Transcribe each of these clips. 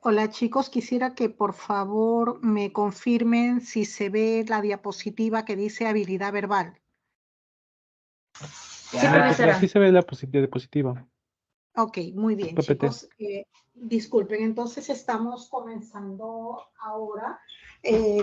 Hola chicos, quisiera que por favor me confirmen si se ve la diapositiva que dice habilidad verbal. Sí, profesora. Sí se ve la diapositiva. Ok, muy bien PPT. chicos. Disculpen, entonces estamos comenzando ahora.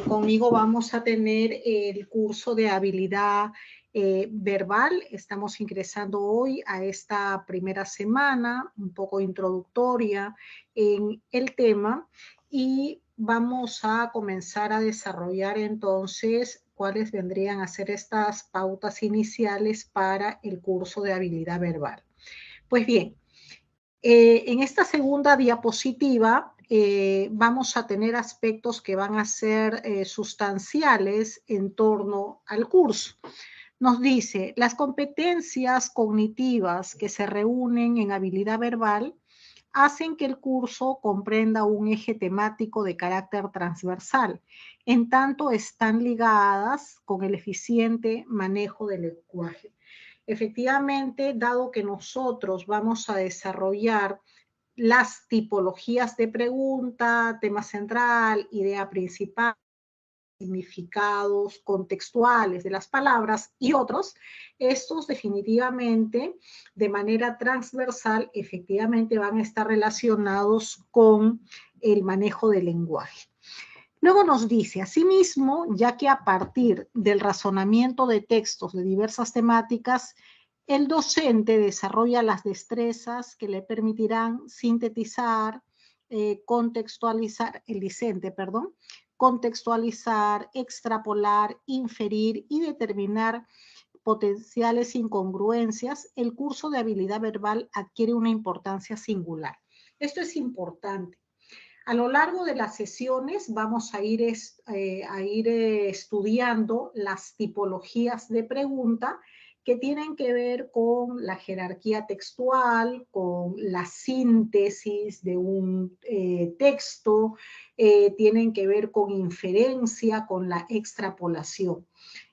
Conmigo vamos a tener el curso de habilidad verbal. Estamos ingresando hoy a esta primera semana, un poco introductoria en el tema, y vamos a comenzar a desarrollar entonces cuáles vendrían a ser estas pautas iniciales para el curso de habilidad verbal. Pues bien, en esta segunda diapositiva vamos a tener aspectos que van a ser sustanciales en torno al curso. Nos dice, las competencias cognitivas que se reúnen en habilidad verbal hacen que el curso comprenda un eje temático de carácter transversal, en tanto están ligadas con el eficiente manejo del lenguaje. Efectivamente, dado que nosotros vamos a desarrollar las tipologías de pregunta, tema central, idea principal, significados contextuales de las palabras y otros, estos definitivamente de manera transversal efectivamente van a estar relacionados con el manejo del lenguaje. Luego nos dice, asimismo, ya que a partir del razonamiento de textos de diversas temáticas, el docente desarrolla las destrezas que le permitirán sintetizar, contextualizar, extrapolar, inferir y determinar potenciales incongruencias, el curso de habilidad verbal adquiere una importancia singular. Esto es importante. A lo largo de las sesiones vamos a ir estudiando las tipologías de pregunta que tienen que ver con la jerarquía textual, con la síntesis de un texto, tienen que ver con inferencia, con la extrapolación.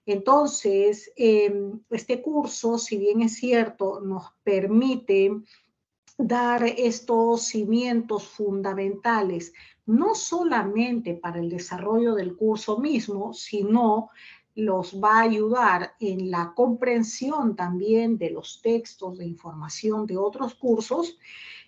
Entonces, este curso, si bien es cierto, nos permite dar estos cimientos fundamentales, no solamente para el desarrollo del curso mismo, sino los va a ayudar en la comprensión también de los textos de información de otros cursos.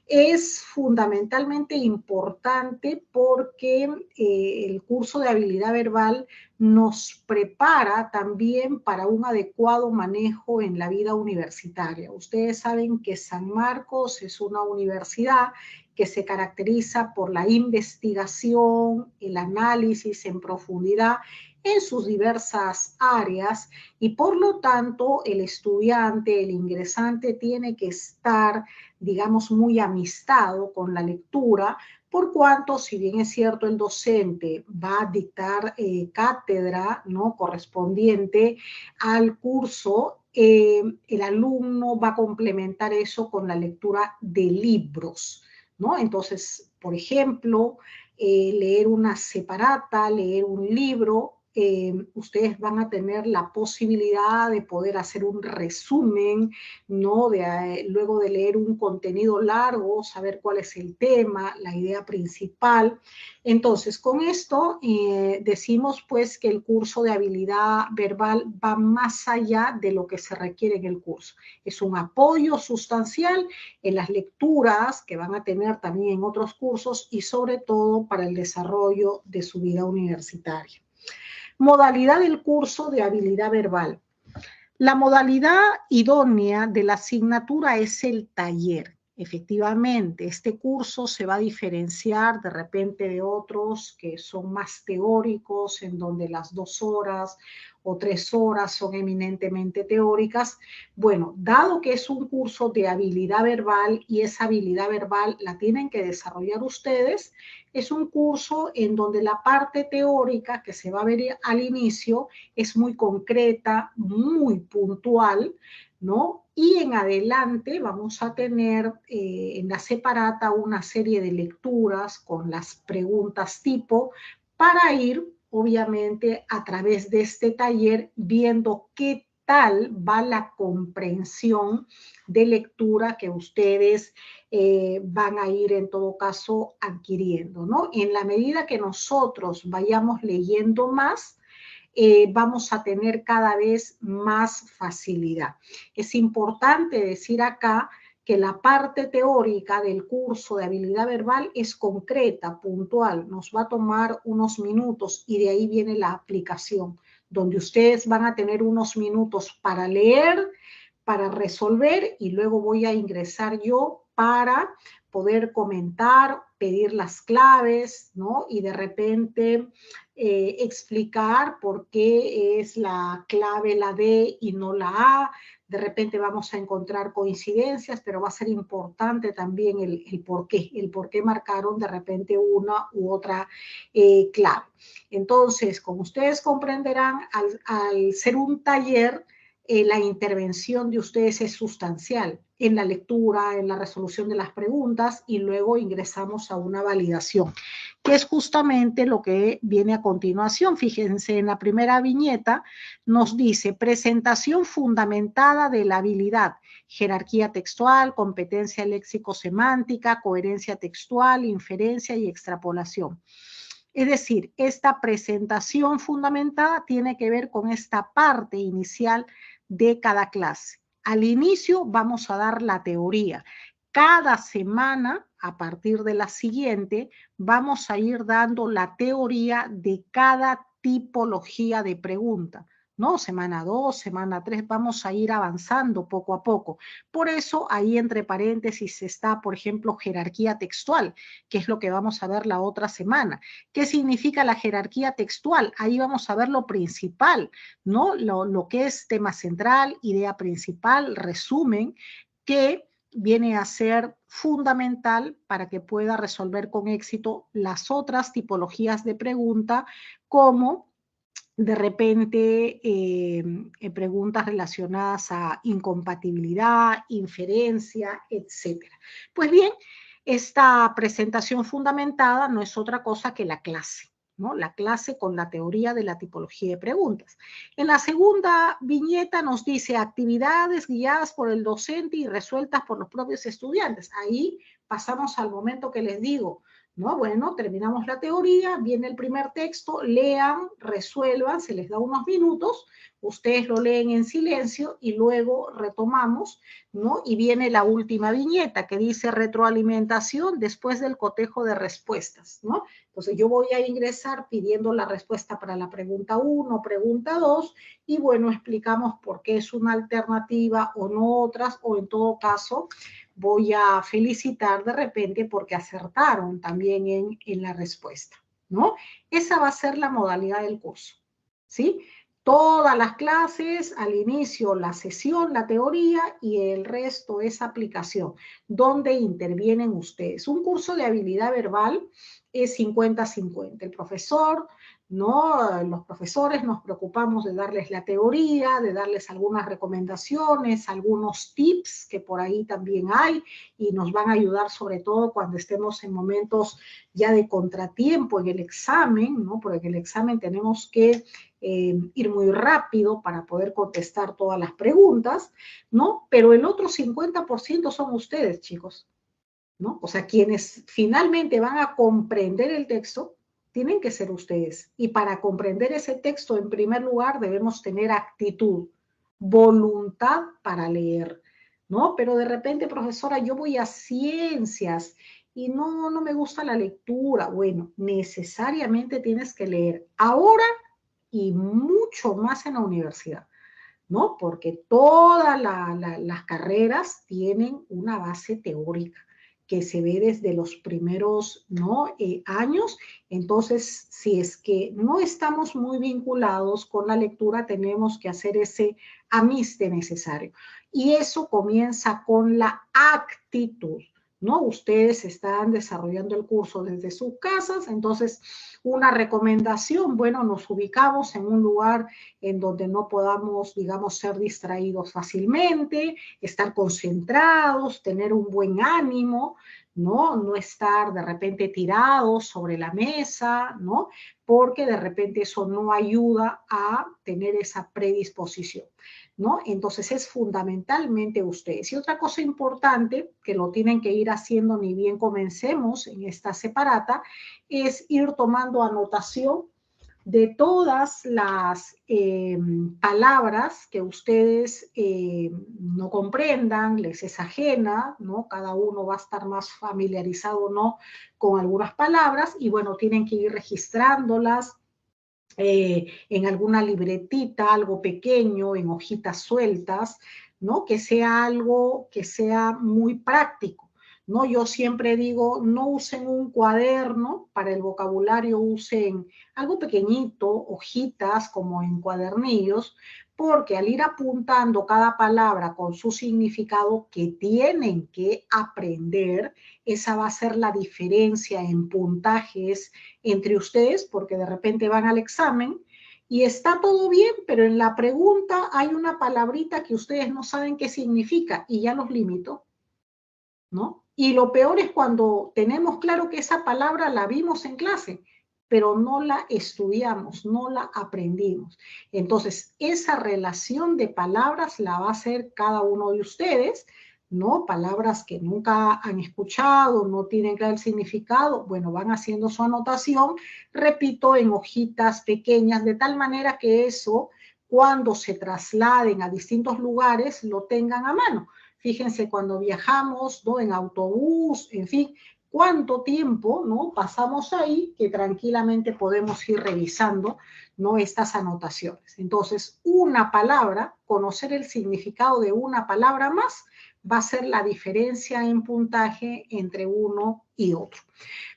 Es fundamentalmente importante porque el curso de habilidad verbal nos prepara también para un adecuado manejo en la vida universitaria. Ustedes saben que San Marcos es una universidad que se caracteriza por la investigación, el análisis en profundidad en sus diversas áreas y por lo tanto el estudiante, el ingresante tiene que estar, digamos, muy amistado con la lectura, por cuanto, si bien es cierto, el docente va a dictar cátedra, ¿no?, correspondiente al curso, el alumno va a complementar eso con la lectura de libros, ¿no? Entonces, por ejemplo, leer una separata, leer un libro, ustedes van a tener la posibilidad de poder hacer un resumen, ¿no? Luego de leer un contenido largo, saber cuál es el tema, la idea principal. Entonces, con esto decimos pues que el curso de habilidad verbal va más allá de lo que se requiere en el curso. Es un apoyo sustancial en las lecturas que van a tener también en otros cursos y sobre todo para el desarrollo de su vida universitaria. Modalidad del curso de habilidad verbal. La modalidad idónea de la asignatura es el taller. Efectivamente, este curso se va a diferenciar de repente de otros que son más teóricos, en donde las 2 horas o 3 horas son eminentemente teóricas. Bueno, dado que es un curso de habilidad verbal y esa habilidad verbal la tienen que desarrollar ustedes, es un curso en donde la parte teórica que se va a ver al inicio es muy concreta, muy puntual, ¿no? Y en adelante vamos a tener en la separata una serie de lecturas con las preguntas tipo para ir, obviamente, a través de este taller viendo qué tal va la comprensión de lectura que ustedes van a ir en todo caso adquiriendo, ¿no? En la medida que nosotros vayamos leyendo más, vamos a tener cada vez más facilidad. Es importante decir acá que la parte teórica del curso de habilidad verbal es concreta, puntual, nos va a tomar unos minutos y de ahí viene la aplicación, donde ustedes van a tener unos minutos para leer, para resolver y luego voy a ingresar yo para poder comentar, pedir las claves, ¿no? Y de repente explicar por qué es la clave la D y no la A. De repente vamos a encontrar coincidencias, pero va a ser importante también el por qué marcaron de repente una u otra clave. Entonces, como ustedes comprenderán, al ser un taller, la intervención de ustedes es sustancial en la lectura, en la resolución de las preguntas y luego ingresamos a una validación, que es justamente lo que viene a continuación. Fíjense, en la primera viñeta nos dice presentación fundamentada de la habilidad, jerarquía textual, competencia léxico-semántica, coherencia textual, inferencia y extrapolación. Es decir, esta presentación fundamentada tiene que ver con esta parte inicial de cada clase. Al inicio vamos a dar la teoría. Cada semana, a partir de la siguiente, vamos a ir dando la teoría de cada tipología de pregunta, ¿no? Semana 2, semana 3, vamos a ir avanzando poco a poco. Por eso, ahí entre paréntesis está, por ejemplo, jerarquía textual, que es lo que vamos a ver la otra semana. ¿Qué significa la jerarquía textual? Ahí vamos a ver lo principal, ¿no? Lo que es tema central, idea principal, resumen, que viene a ser fundamental para que pueda resolver con éxito las otras tipologías de pregunta, como de repente preguntas relacionadas a incompatibilidad, inferencia, etcétera. Pues bien, esta presentación fundamentada no es otra cosa que la clase, ¿no? La clase con la teoría de la tipología de preguntas. En la segunda viñeta nos dice actividades guiadas por el docente y resueltas por los propios estudiantes. Ahí pasamos al momento que les digo, ¿no? Bueno, terminamos la teoría, viene el primer texto, lean, resuelvan, se les da unos minutos, ustedes lo leen en silencio y luego retomamos, ¿no? Y viene la última viñeta que dice retroalimentación después del cotejo de respuestas, ¿no? Entonces yo voy a ingresar pidiendo la respuesta para la pregunta 1, pregunta 2 y bueno, explicamos por qué es una alternativa o no otras o en todo caso voy a felicitar de repente porque acertaron también en la respuesta, ¿no? Esa va a ser la modalidad del curso, ¿sí? Todas las clases, al inicio la sesión, la teoría y el resto es aplicación, donde intervienen ustedes. Un curso de habilidad verbal es 50-50. El profesor, ¿no? Los profesores nos preocupamos de darles la teoría, de darles algunas recomendaciones, algunos tips que por ahí también hay y nos van a ayudar sobre todo cuando estemos en momentos ya de contratiempo en el examen, ¿no? Porque en el examen tenemos que ir muy rápido para poder contestar todas las preguntas, ¿no? Pero el otro 50% son ustedes, chicos, ¿no? O sea, quienes finalmente van a comprender el texto tienen que ser ustedes. Y para comprender ese texto, en primer lugar, debemos tener actitud, voluntad para leer, ¿no? Pero de repente, profesora, yo voy a ciencias y no me gusta la lectura. Bueno, necesariamente tienes que leer ahora y mucho más en la universidad, ¿no? Porque todas las carreras tienen una base teórica que se ve desde los primeros, ¿no? Años. Entonces, si es que no estamos muy vinculados con la lectura, tenemos que hacer ese amiste necesario. Y eso comienza con la actitud, ¿no? Ustedes están desarrollando el curso desde sus casas, entonces una recomendación, bueno, nos ubicamos en un lugar en donde no podamos, digamos, ser distraídos fácilmente, estar concentrados, tener un buen ánimo, ¿no? No estar de repente tirados sobre la mesa, ¿no? Porque de repente eso no ayuda a tener esa predisposición. ¿no? Entonces es fundamentalmente ustedes. Y otra cosa importante que lo tienen que ir haciendo ni bien comencemos en esta separata es ir tomando anotación de todas las palabras que ustedes no comprendan, les es ajena, ¿no? Cada uno va a estar más familiarizado o no con algunas palabras y bueno, tienen que ir registrándolas en alguna libretita, algo pequeño, en hojitas sueltas, ¿no? Que sea algo que sea muy práctico, ¿no? Yo siempre digo, no usen un cuaderno para el vocabulario, usen algo pequeñito, hojitas como en cuadernillos, porque al ir apuntando cada palabra con su significado que tienen que aprender, esa va a ser la diferencia en puntajes entre ustedes, porque de repente van al examen y está todo bien, pero en la pregunta hay una palabrita que ustedes no saben qué significa y ya los limito, ¿no? Y lo peor es cuando tenemos claro que esa palabra la vimos en clase, pero no la estudiamos, no la aprendimos. Entonces, esa relación de palabras la va a hacer cada uno de ustedes, ¿no? Palabras que nunca han escuchado, no tienen claro el significado, bueno, van haciendo su anotación, repito, en hojitas pequeñas, de tal manera que eso, cuando se trasladen a distintos lugares, lo tengan a mano. Fíjense cuando viajamos, ¿no? En autobús, en fin, cuánto tiempo, ¿no? Pasamos ahí que tranquilamente podemos ir revisando, ¿no? Estas anotaciones. Entonces, una palabra, conocer el significado de una palabra más, va a ser la diferencia en puntaje entre uno y otro.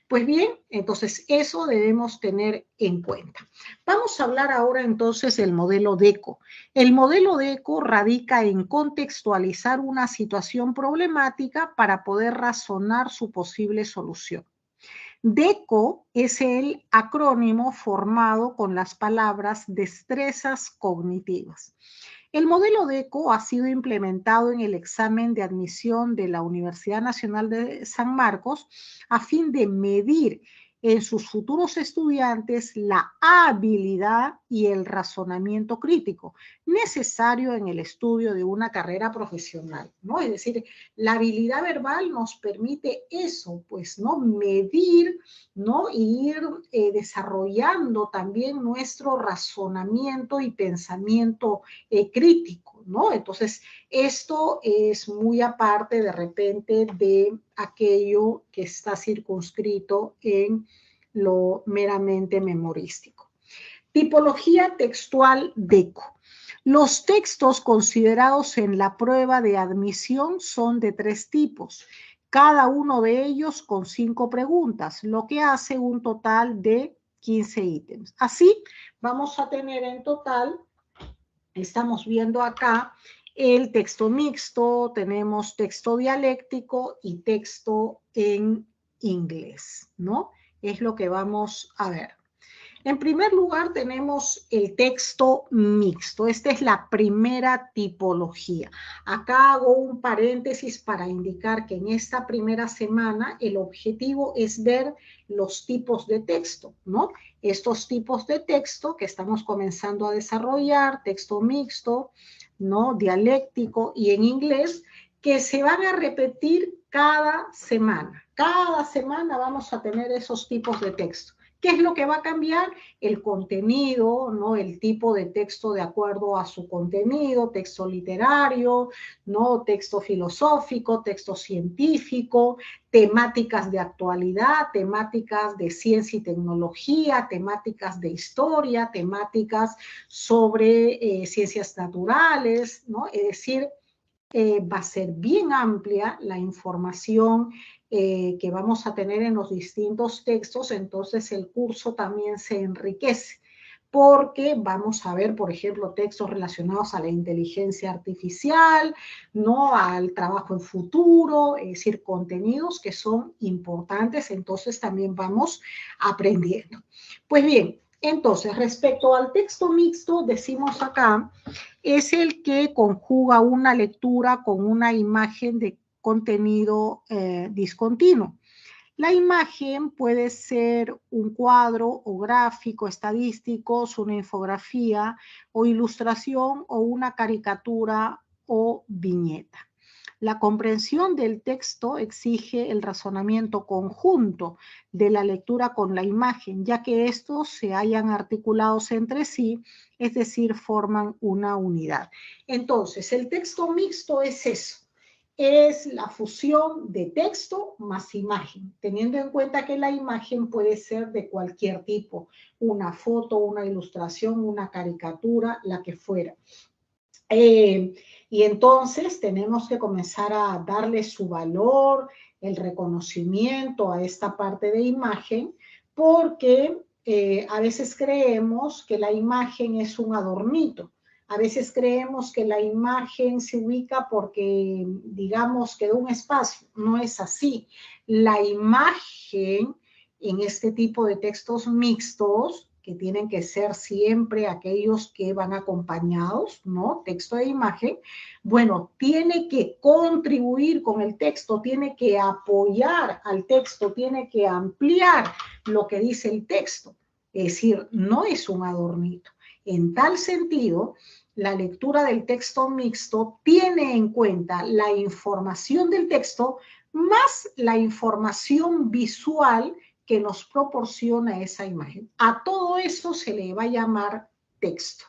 Pues bien, entonces eso debemos tener en cuenta. Vamos a hablar ahora entonces del modelo DECO. El modelo DECO radica en contextualizar una situación problemática para poder razonar su posible solución. DECO es el acrónimo formado con las palabras destrezas cognitivas. El modelo DECO ha sido implementado en el examen de admisión de la Universidad Nacional de San Marcos a fin de medir en sus futuros estudiantes la habilidad y el razonamiento crítico necesario en el estudio de una carrera profesional, ¿no? Es decir, la habilidad verbal nos permite eso, pues, ¿no? Medir, ¿no? Y ir desarrollando también nuestro razonamiento y pensamiento crítico, ¿no? Entonces, esto es muy aparte de repente de aquello que está circunscrito en lo meramente memorístico. Tipología textual DECO. Los textos considerados en la prueba de admisión son de 3 tipos, cada uno de ellos con 5 preguntas, lo que hace un total de 15 ítems. Así, vamos a tener en total, estamos viendo acá el texto mixto, tenemos texto dialéctico y texto en inglés, ¿no? Es lo que vamos a ver. En primer lugar tenemos el texto mixto. Esta es la primera tipología. Acá hago un paréntesis para indicar que en esta primera semana el objetivo es ver los tipos de texto, ¿no? Estos tipos de texto que estamos comenzando a desarrollar, texto mixto, ¿no? Dialéctico y en inglés, que se van a repetir cada semana. Cada semana vamos a tener esos tipos de texto. ¿Qué es lo que va a cambiar? El contenido, ¿no? El tipo de texto de acuerdo a su contenido, texto literario, ¿no? Texto filosófico, texto científico, temáticas de actualidad, temáticas de ciencia y tecnología, temáticas de historia, temáticas sobre ciencias naturales, ¿no? Es decir, va a ser bien amplia la información que vamos a tener en los distintos textos, entonces el curso también se enriquece, porque vamos a ver, por ejemplo, textos relacionados a la inteligencia artificial, ¿no? Al trabajo en futuro, es decir, contenidos que son importantes, entonces también vamos aprendiendo. Pues bien, entonces, respecto al texto mixto, decimos acá, es el que conjuga una lectura con una imagen de contenido discontinuo. La imagen puede ser un cuadro o gráfico, estadísticos, una infografía o ilustración o una caricatura o viñeta. La comprensión del texto exige el razonamiento conjunto de la lectura con la imagen, ya que estos se hallan articulados entre sí, es decir, forman una unidad. Entonces, el texto mixto es eso, es la fusión de texto más imagen, teniendo en cuenta que la imagen puede ser de cualquier tipo, una foto, una ilustración, una caricatura, la que fuera. Y entonces tenemos que comenzar a darle su valor, el reconocimiento a esta parte de imagen, porque a veces creemos que la imagen es un adornito. A veces creemos que la imagen se ubica porque, digamos, quedó un espacio. No es así. La imagen en este tipo de textos mixtos, que tienen que ser siempre aquellos que van acompañados, ¿no? Texto e imagen, bueno, tiene que contribuir con el texto, tiene que apoyar al texto, tiene que ampliar lo que dice el texto. Es decir, no es un adornito. En tal sentido, la lectura del texto mixto tiene en cuenta la información del texto más la información visual que nos proporciona esa imagen. A todo eso se le va a llamar texto.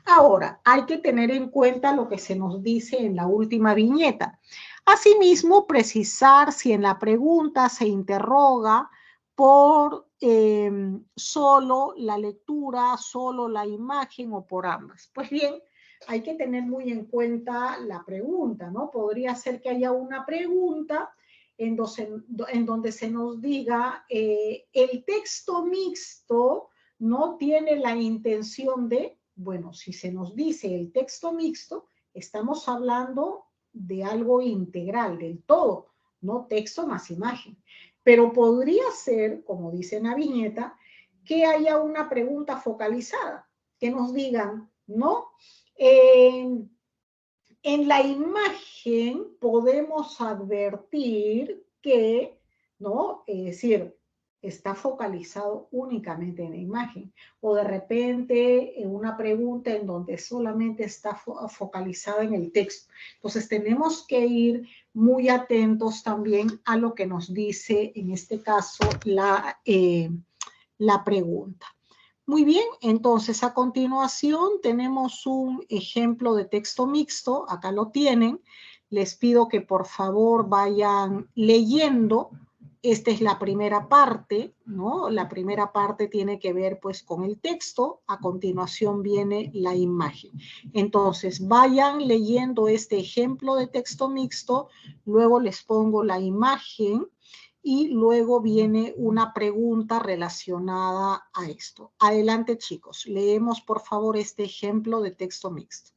Ahora, hay que tener en cuenta lo que se nos dice en la última viñeta. Asimismo, precisar si en la pregunta se interroga por solo la lectura, solo la imagen o por ambas. Pues bien, hay que tener muy en cuenta la pregunta, ¿no? Podría ser que haya una pregunta en donde se nos diga el texto mixto no tiene la intención de, bueno, si se nos dice el texto mixto, estamos hablando de algo integral, del todo, no texto más imagen. Pero podría ser, como dice en la viñeta, que haya una pregunta focalizada, que nos digan, ¿no? En la imagen podemos advertir que, ¿no? Es decir, está focalizado únicamente en la imagen. O de repente en una pregunta en donde solamente está focalizada en el texto. Entonces tenemos que ir muy atentos también a lo que nos dice, en este caso, la pregunta. Muy bien, entonces a continuación tenemos un ejemplo de texto mixto, acá lo tienen. Les pido que por favor vayan leyendo. Esta es la primera parte, ¿no? La primera parte tiene que ver pues con el texto, a continuación viene la imagen. Entonces vayan leyendo este ejemplo de texto mixto, luego les pongo la imagen y luego viene una pregunta relacionada a esto. Adelante, chicos. Leemos, por favor, este ejemplo de texto mixto.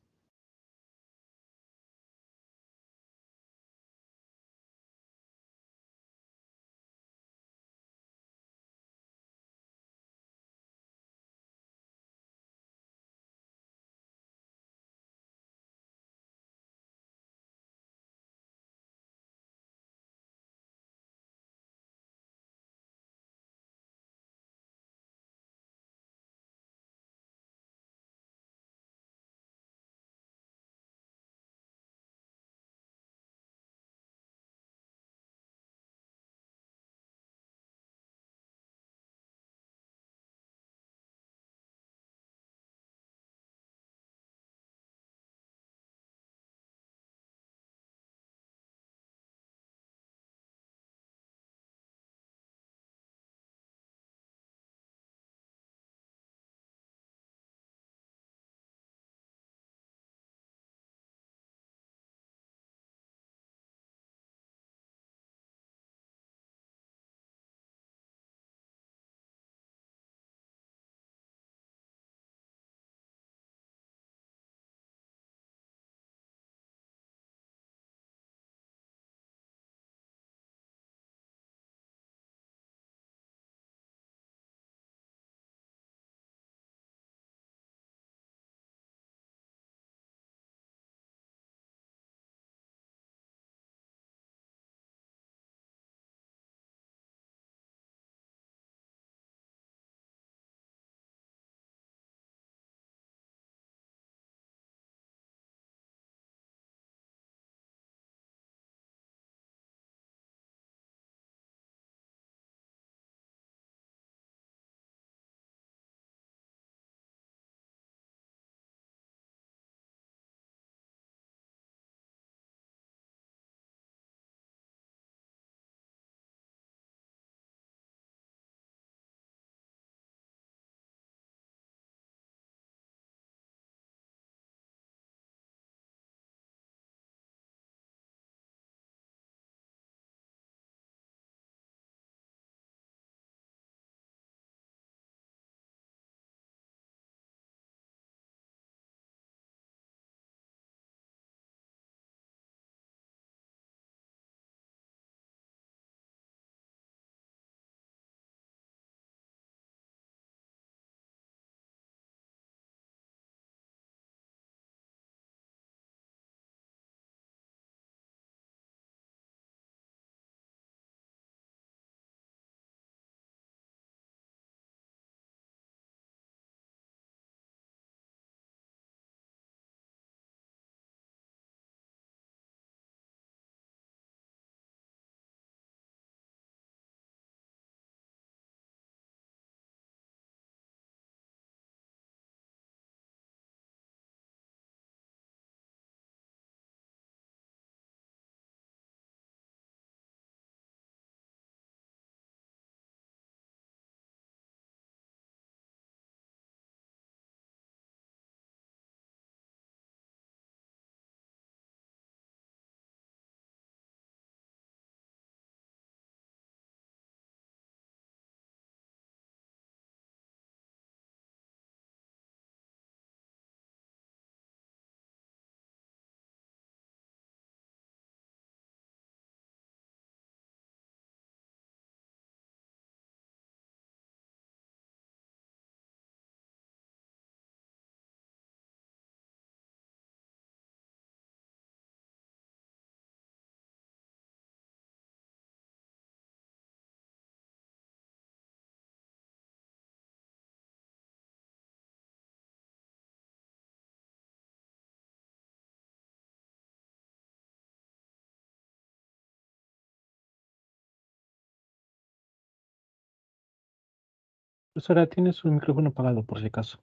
Profesora, tiene su micrófono apagado por si acaso.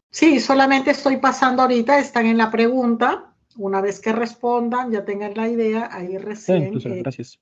Sí, solamente estoy pasando ahorita, están en la pregunta. Una vez que respondan, ya tengan la idea, ahí Bien, recién. profesora, gracias.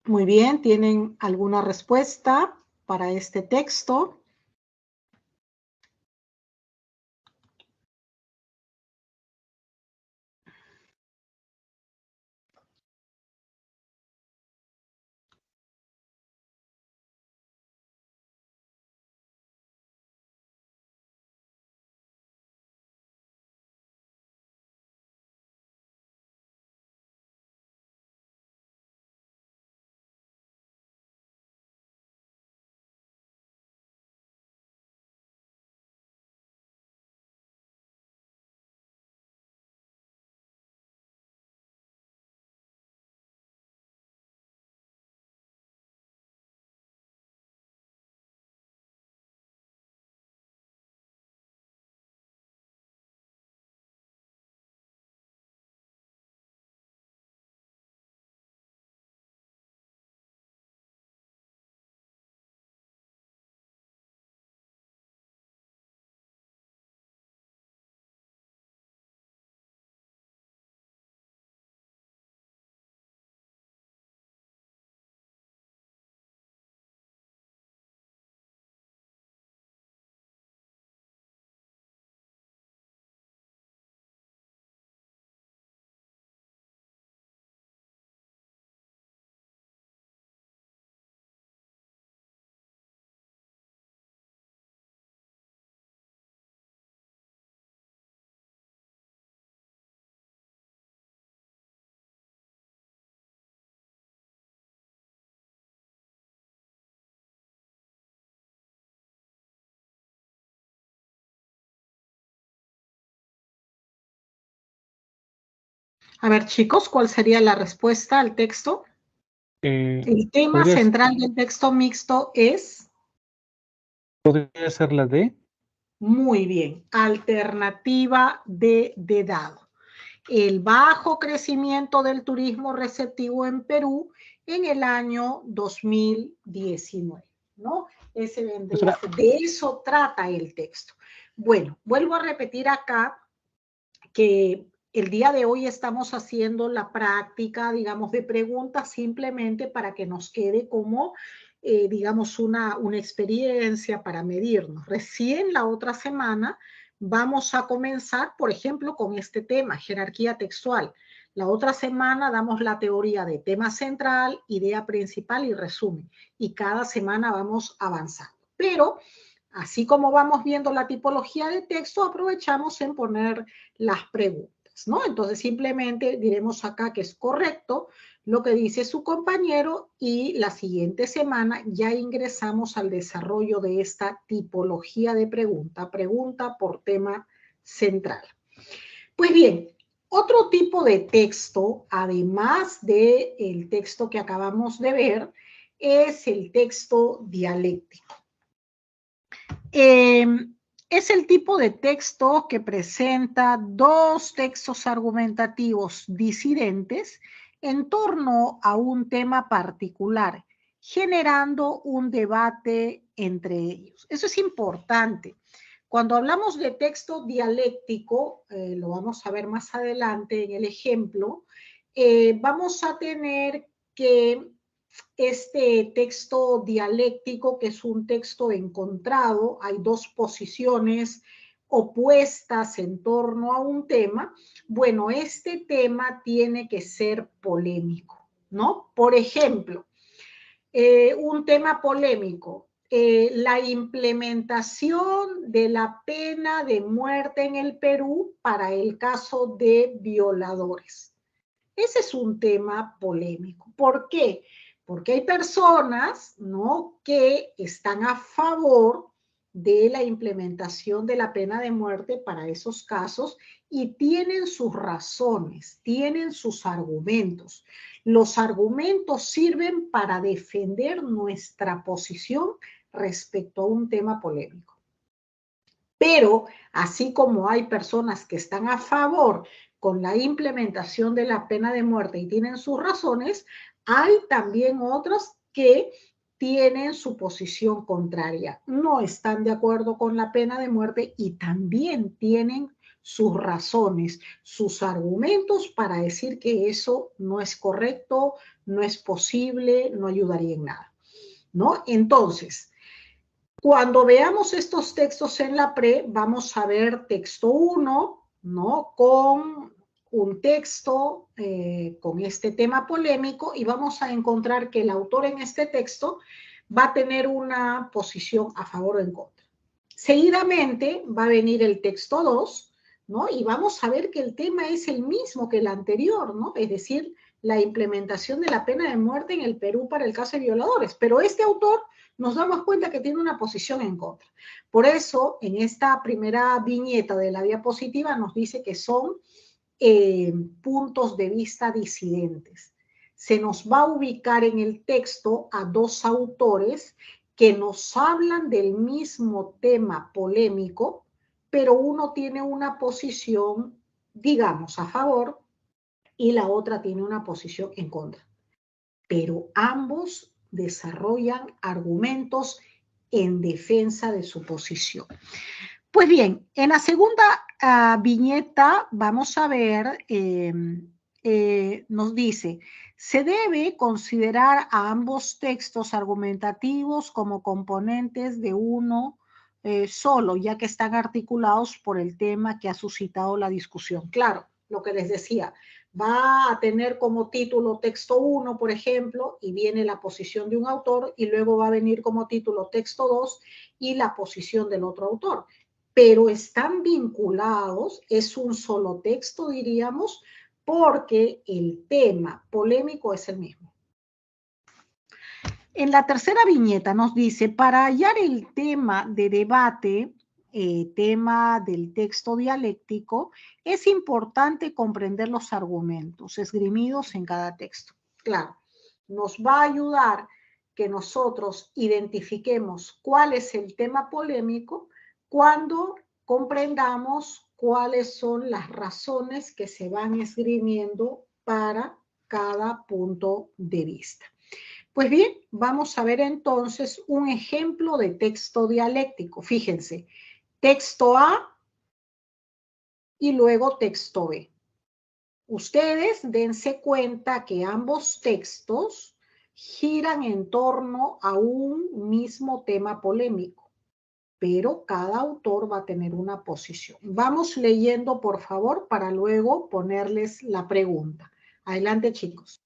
Muy bien, ¿tienen alguna respuesta para este texto? A ver, chicos, ¿cuál sería la respuesta al texto? El tema ¿Podría, central del texto mixto es, podría ser la D? muy bien, alternativa de dado. El bajo crecimiento del turismo receptivo en Perú en el año 2019, ¿no? Ese vendría, Profesora, de eso trata el texto. Bueno, vuelvo a repetir acá que el día de hoy estamos haciendo la práctica, digamos, de preguntas simplemente para que nos quede como, digamos, una experiencia para medirnos. Recién la otra semana vamos a comenzar, por ejemplo, con este tema, jerarquía textual. La otra semana damos la teoría de tema central, idea principal y resumen. Y cada semana vamos avanzando. Pero así como vamos viendo la tipología de texto, aprovechamos en poner las preguntas, ¿no? Entonces simplemente diremos acá que es correcto lo que dice su compañero y la siguiente semana ya ingresamos al desarrollo de esta tipología de pregunta, pregunta por tema central. Pues bien, otro tipo de texto, además del texto que acabamos de ver, es el texto dialéctico. Es el tipo de texto que presenta dos textos argumentativos disidentes en torno a un tema particular, generando un debate entre ellos. Eso es importante. Cuando hablamos de texto dialéctico, lo vamos a ver más adelante en el ejemplo, vamos a tener que este texto dialéctico, que es un texto encontrado, hay dos posiciones opuestas en torno a un tema, bueno, este tema tiene que ser polémico, ¿no? Por ejemplo, un tema polémico, la implementación de la pena de muerte en el Perú para el caso de violadores. Ese es un tema polémico. ¿Por qué? Porque hay personas, ¿no?, que están a favor de la implementación de la pena de muerte para esos casos y tienen sus razones, tienen sus argumentos. Los argumentos sirven para defender nuestra posición respecto a un tema polémico. Pero así como hay personas que están a favor con la implementación de la pena de muerte y tienen sus razones, hay también otros que tienen su posición contraria. No están de acuerdo con la pena de muerte y también tienen sus razones, sus argumentos para decir que eso no es correcto, no es posible, no ayudaría en nada, ¿no? Entonces, cuando veamos estos textos en la pre, vamos a ver texto 1, ¿no?, con un texto con este tema polémico y vamos a encontrar que el autor en este texto va a tener una posición a favor o en contra. Seguidamente va a venir el texto 2, ¿no?, y vamos a ver que el tema es el mismo que el anterior, ¿no?, es decir, la implementación de la pena de muerte en el Perú para el caso de violadores. Pero este autor nos damos cuenta que tiene una posición en contra. Por eso, en esta primera viñeta de la diapositiva nos dice que son puntos de vista disidentes. Se nos va a ubicar en el texto a dos autores que nos hablan del mismo tema polémico, pero uno tiene una posición, digamos, a favor y la otra tiene una posición en contra. Pero ambos desarrollan argumentos en defensa de su posición. Pues bien, en la segunda viñeta vamos a ver, nos dice, se debe considerar a ambos textos argumentativos como componentes de uno solo, ya que están articulados por el tema que ha suscitado la discusión. Claro, lo que les decía, va a tener como título texto 1, por ejemplo, y viene la posición de un autor, y luego va a venir como título texto 2 y la posición del otro autor. Pero están vinculados, es un solo texto, diríamos, porque el tema polémico es el mismo. En la tercera viñeta nos dice, para hallar el tema de debate, tema del texto dialéctico, es importante comprender los argumentos esgrimidos en cada texto. Claro, nos va a ayudar que nosotros identifiquemos cuál es el tema polémico cuando comprendamos cuáles son las razones que se van esgrimiendo para cada punto de vista. Pues bien, vamos a ver entonces un ejemplo de texto dialéctico. Fíjense, texto A y luego texto B. Ustedes dense cuenta que ambos textos giran en torno a un mismo tema polémico, pero cada autor va a tener una posición. Vamos leyendo, por favor, para luego ponerles la pregunta. Adelante, chicos.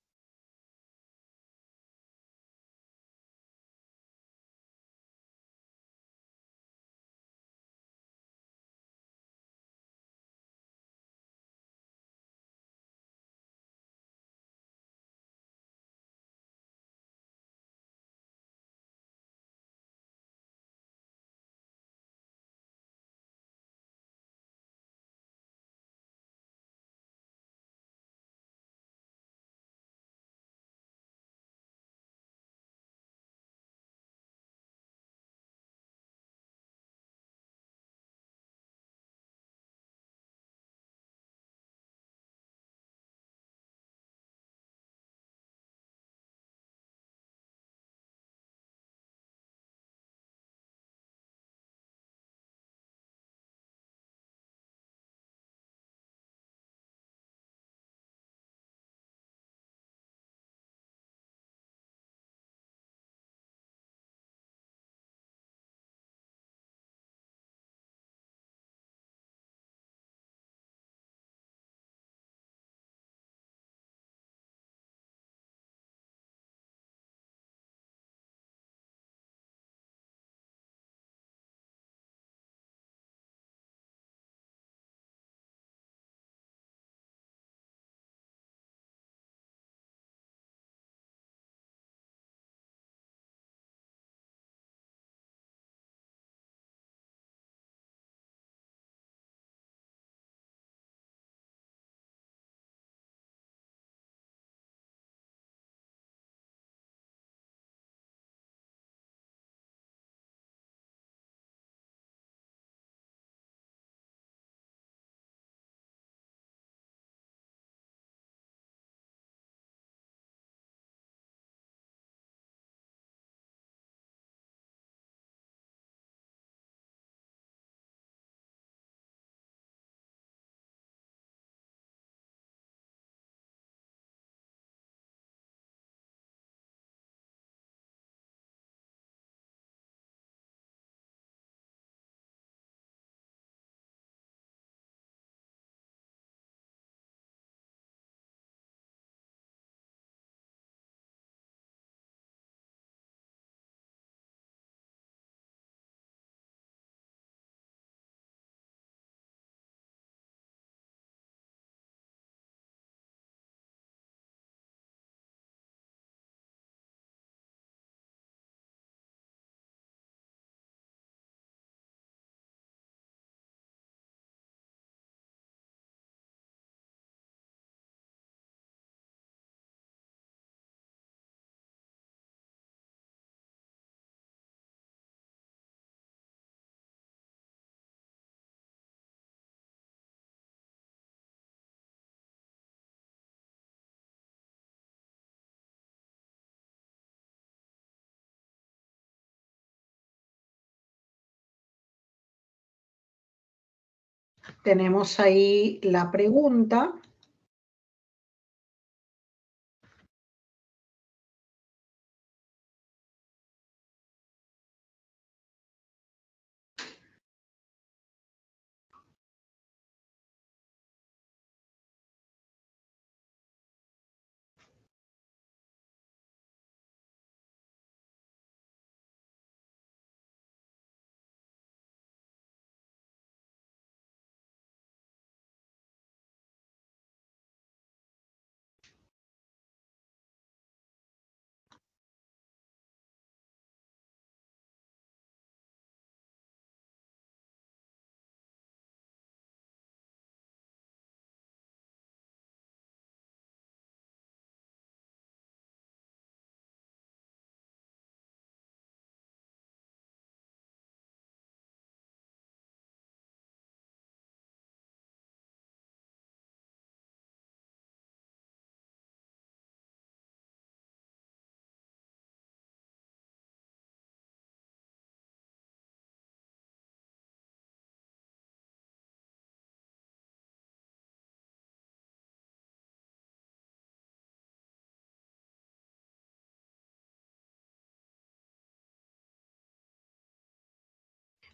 Tenemos ahí la pregunta.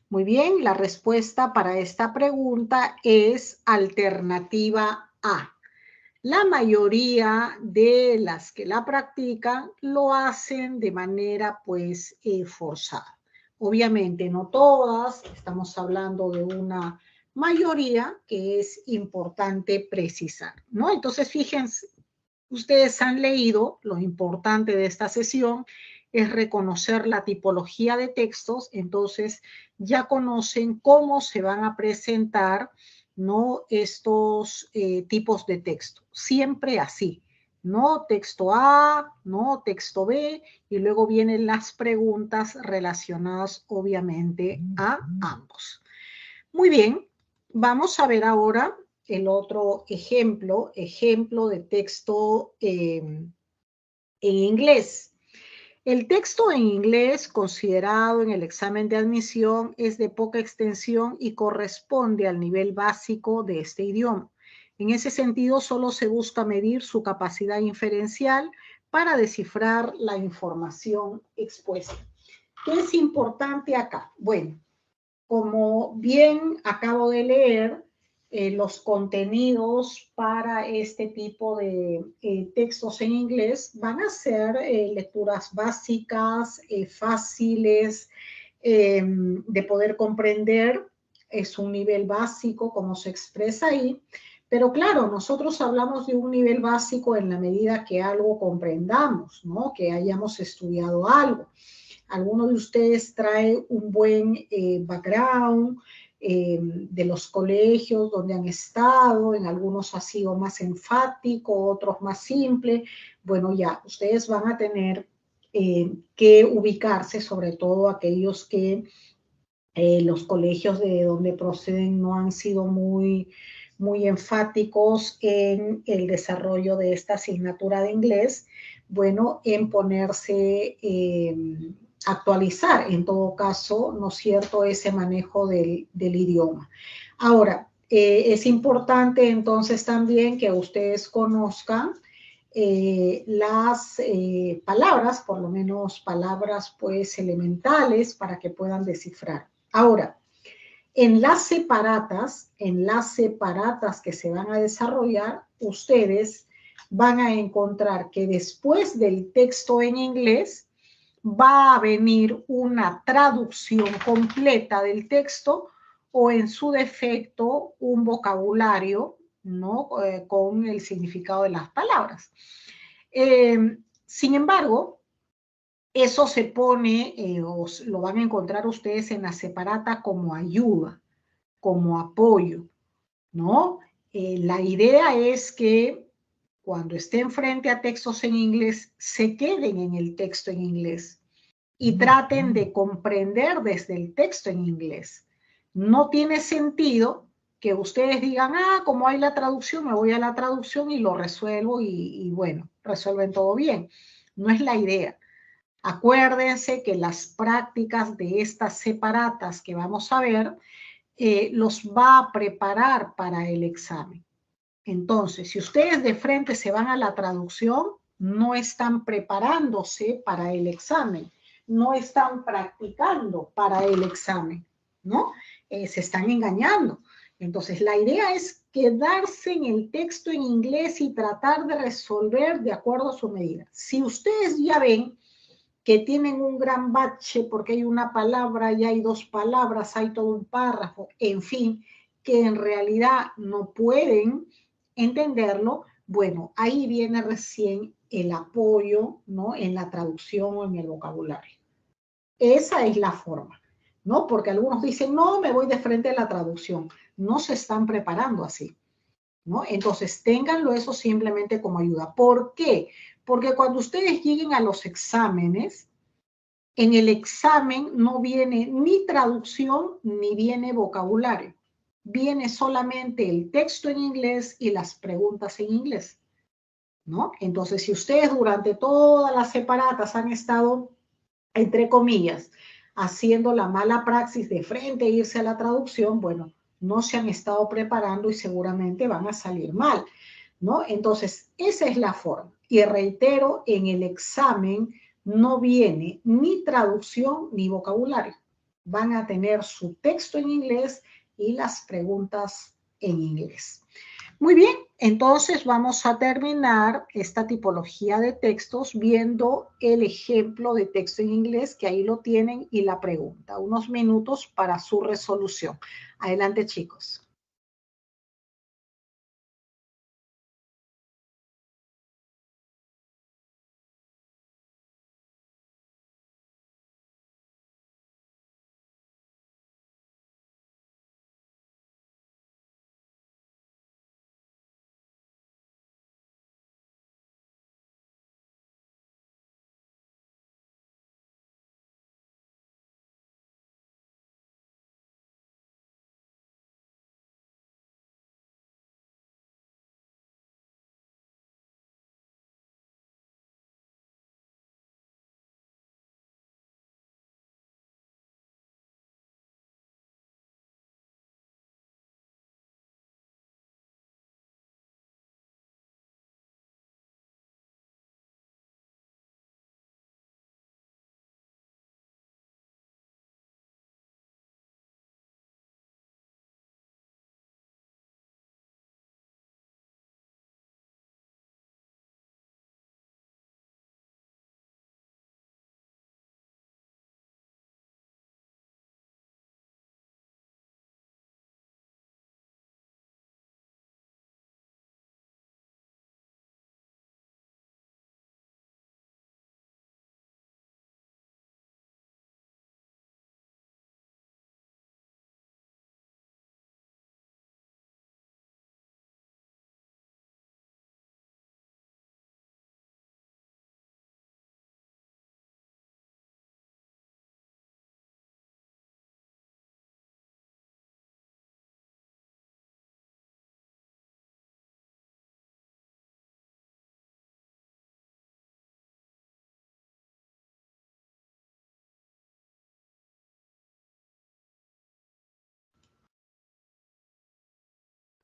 Muy bien, la respuesta para esta pregunta es alternativa A. La mayoría de las que la practican lo hacen de manera pues forzada. Obviamente no todas, estamos hablando de una mayoría que es importante precisar, ¿no? Entonces fíjense, ustedes han leído, lo importante de esta sesión es reconocer la tipología de textos, entonces ya conocen cómo se van a presentar, ¿no?, estos tipos de texto. Siempre así, ¿no? Texto A, ¿no? Texto B, y luego vienen las preguntas relacionadas obviamente a ambos. Muy bien, vamos a ver ahora el otro ejemplo de texto en inglés. El texto en inglés considerado en el examen de admisión es de poca extensión y corresponde al nivel básico de este idioma. En ese sentido, solo se busca medir su capacidad inferencial para descifrar la información expuesta. ¿Qué es importante acá? Bueno, como bien acabo de leer, los contenidos para este tipo de textos en inglés van a ser lecturas básicas, fáciles de poder comprender. Es un nivel básico, como se expresa ahí. Pero claro, nosotros hablamos de un nivel básico en la medida que algo comprendamos, ¿no? Que hayamos estudiado algo. Alguno de ustedes trae un buen background de los colegios donde han estado, en algunos ha sido más enfático, otros más simple. Bueno, ya, ustedes van a tener que ubicarse, sobre todo aquellos que los colegios de donde proceden no han sido muy enfáticos en el desarrollo de esta asignatura de inglés, bueno, en ponerse, actualizar en todo caso, ¿no es cierto?, ese manejo del idioma. Ahora, es importante entonces también que ustedes conozcan las palabras, por lo menos palabras pues elementales para que puedan descifrar. Ahora, en las separatas que se van a desarrollar, ustedes van a encontrar que después del texto en inglés va a venir una traducción completa del texto o en su defecto un vocabulario, ¿no?, con el significado de las palabras. Sin embargo, eso se pone, o lo van a encontrar ustedes en la separata como ayuda, como apoyo, ¿no? La idea es que cuando estén frente a textos en inglés, se queden en el texto en inglés y traten de comprender desde el texto en inglés. No tiene sentido que ustedes digan, como hay la traducción, me voy a la traducción y lo resuelvo y bueno, resuelven todo bien. No es la idea. Acuérdense que las prácticas de estas separatas que vamos a ver los va a preparar para el examen. Entonces, si ustedes de frente se van a la traducción, no están preparándose para el examen, no están practicando para el examen, ¿no? Se están engañando. Entonces, la idea es quedarse en el texto en inglés y tratar de resolver de acuerdo a su medida. Si ustedes ya ven que tienen un gran bache porque hay una palabra y hay dos palabras, hay todo un párrafo, en fin, que en realidad no pueden entenderlo, bueno, ahí viene recién el apoyo, ¿no? En la traducción o en el vocabulario. Esa es la forma, ¿no? Porque algunos dicen, no, me voy de frente a la traducción. No se están preparando así, ¿no? Entonces, ténganlo eso simplemente como ayuda. ¿Por qué? Porque cuando ustedes lleguen a los exámenes, en el examen no viene ni traducción ni viene vocabulario. Viene solamente el texto en inglés y las preguntas en inglés, ¿no? Entonces, si ustedes durante todas las separatas han estado, entre comillas, haciendo la mala praxis de frente e irse a la traducción, bueno, no se han estado preparando y seguramente van a salir mal, ¿no? Entonces, esa es la forma. Y reitero, en el examen no viene ni traducción ni vocabulario. Van a tener su texto en inglés y las preguntas en inglés. Muy bien, entonces vamos a terminar esta tipología de textos viendo el ejemplo de texto en inglés, que ahí lo tienen, y la pregunta. Unos minutos para su resolución. Adelante, chicos.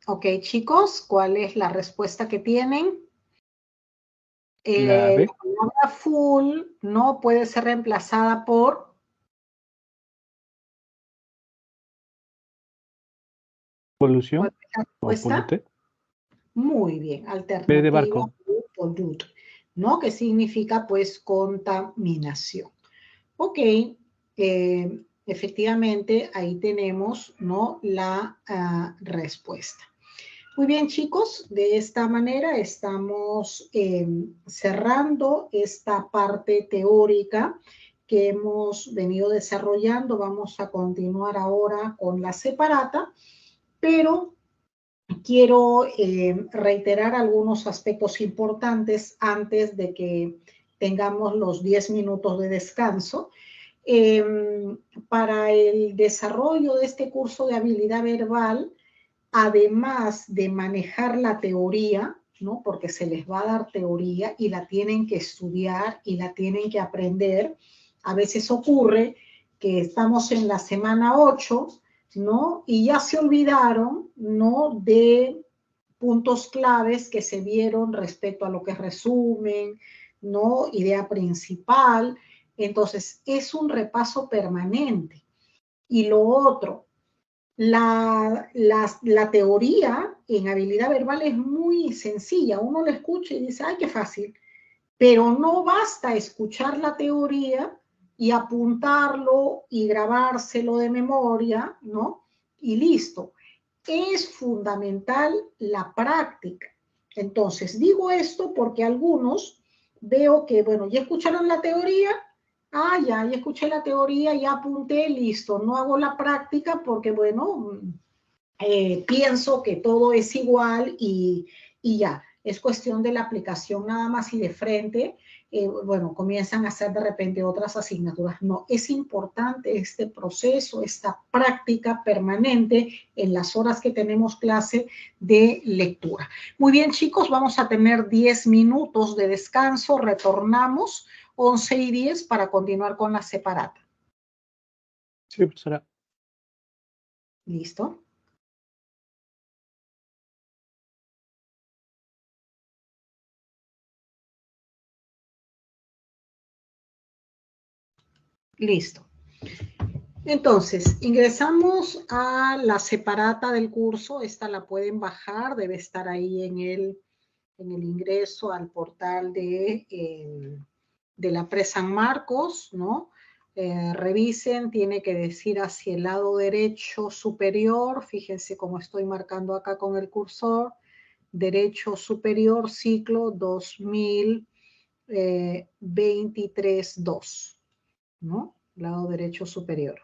Ok, chicos, ¿cuál es la respuesta que tienen? La B. La palabra full no puede ser reemplazada por... Polución ¿Cuál es la o respuesta? polute. Muy bien, B de alternativa barco. pollute, ¿no? Que significa pues contaminación. Ok, efectivamente ahí tenemos, ¿no? La respuesta. Muy bien, chicos, de esta manera estamos cerrando esta parte teórica que hemos venido desarrollando. Vamos a continuar ahora con la separata, pero quiero reiterar algunos aspectos importantes antes de que tengamos los 10 minutos de descanso. Para el desarrollo de este curso de habilidad verbal, además de manejar la teoría, ¿no? Porque se les va a dar teoría y la tienen que estudiar y la tienen que aprender. A veces ocurre que estamos en la semana 8, ¿no? Y ya se olvidaron, ¿no?, de puntos claves que se vieron respecto a lo que es resumen, ¿no?, idea principal. Entonces, es un repaso permanente. Y lo otro, la teoría en habilidad verbal es muy sencilla. Uno la escucha y dice, ay, qué fácil. Pero no basta escuchar la teoría y apuntarlo y grabárselo de memoria, ¿no? Y listo. Es fundamental la práctica. Entonces, digo esto porque algunos veo que, bueno, ya escucharon la teoría, ya escuché la teoría, ya apunté, listo, no hago la práctica porque, bueno, pienso que todo es igual y ya, es cuestión de la aplicación nada más y de frente, bueno, comienzan a hacer de repente otras asignaturas. No, es importante este proceso, esta práctica permanente en las horas que tenemos clase de lectura. Muy bien, chicos, vamos a tener 10 minutos de descanso, retornamos 11:10 para continuar con la separata. Sí, profesora. ¿Listo? Listo. Entonces, ingresamos a la separata del curso. Esta la pueden bajar, debe estar ahí en el ingreso al portal de la PRE San Marcos, ¿no? Revisen, tiene que decir hacia el lado derecho superior. Fíjense cómo estoy marcando acá con el cursor. Derecho superior, ciclo 2023-2, ¿no? Lado derecho superior.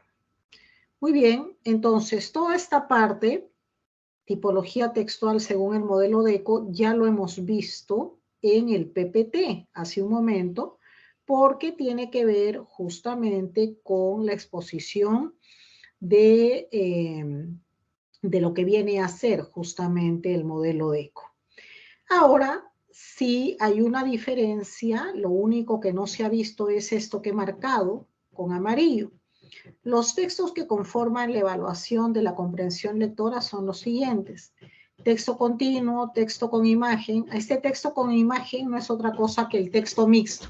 Muy bien, entonces toda esta parte, tipología textual según el modelo DECO, ya lo hemos visto en el PPT hace un momento, porque tiene que ver justamente con la exposición de lo que viene a ser justamente el modelo DECO. Ahora, sí hay una diferencia, lo único que no se ha visto es esto que he marcado con amarillo. Los textos que conforman la evaluación de la comprensión lectora son los siguientes. Texto continuo, texto con imagen. Este texto con imagen no es otra cosa que el texto mixto,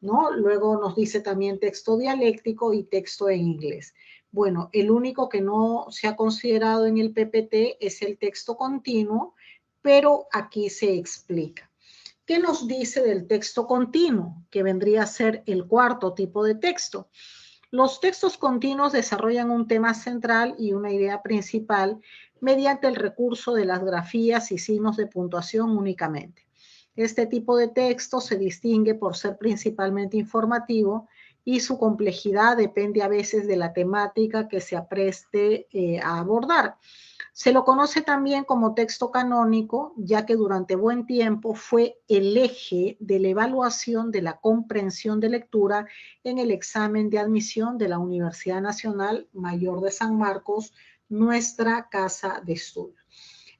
¿no? Luego nos dice también texto dialéctico y texto en inglés. Bueno, el único que no se ha considerado en el PPT es el texto continuo, pero aquí se explica. ¿Qué nos dice del texto continuo? Que vendría a ser el cuarto tipo de texto. Los textos continuos desarrollan un tema central y una idea principal mediante el recurso de las grafías y signos de puntuación únicamente. Este tipo de texto se distingue por ser principalmente informativo y su complejidad depende a veces de la temática que se apreste a abordar. Se lo conoce también como texto canónico, ya que durante buen tiempo fue el eje de la evaluación de la comprensión de lectura en el examen de admisión de la Universidad Nacional Mayor de San Marcos, nuestra casa de estudio.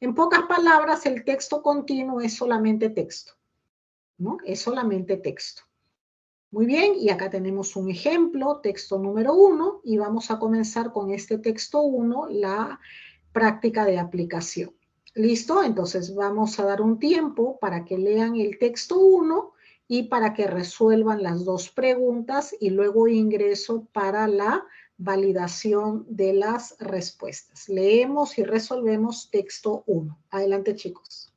En pocas palabras, el texto continuo es solamente texto, ¿no? Es solamente texto. Muy bien, y acá tenemos un ejemplo, texto número 1, y vamos a comenzar con este texto 1, la práctica de aplicación. ¿Listo? Entonces vamos a dar un tiempo para que lean el texto 1 y para que resuelvan las dos preguntas y luego ingreso para la validación de las respuestas. Leemos y resolvemos texto 1. Adelante, chicos.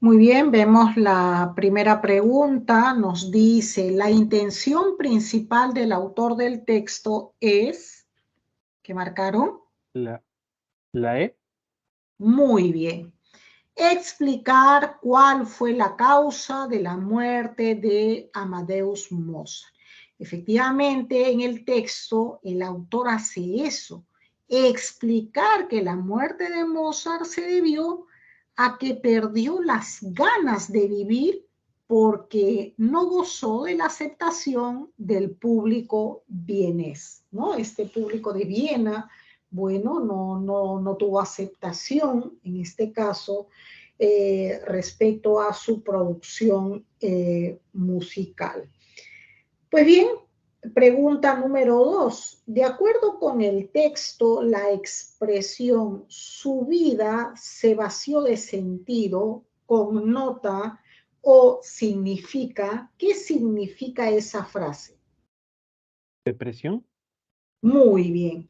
Muy bien, vemos la primera pregunta. Nos dice, la intención principal del autor del texto es, ¿qué marcaron? La E. Muy bien. Explicar cuál fue la causa de la muerte de Amadeus Mozart. Efectivamente, en el texto, el autor hace eso, explicar que la muerte de Mozart se debió a que perdió las ganas de vivir porque no gozó de la aceptación del público vienés, ¿no? Este público de Viena, bueno, no tuvo aceptación en este caso respecto a su producción musical. Pues bien, pregunta número 2. De acuerdo con el texto, la expresión su vida se vació de sentido connota o significa, ¿qué significa esa frase? Depresión. Muy bien.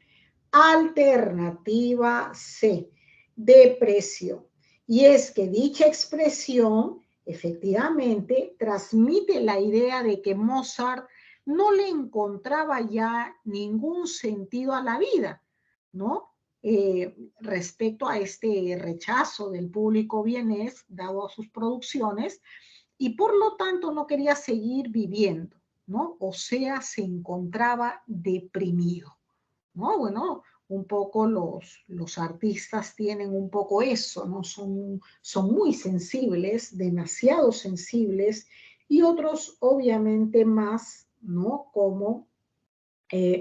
Alternativa C, depresión. Y es que dicha expresión efectivamente transmite la idea de que Mozart no le encontraba ya ningún sentido a la vida, ¿no? Respecto a este rechazo del público vienés dado a sus producciones, y por lo tanto no quería seguir viviendo, ¿no? O sea, se encontraba deprimido. ¿No? Bueno, un poco los artistas tienen un poco eso, ¿no? Son muy sensibles, demasiado sensibles, y otros obviamente más, ¿no? Como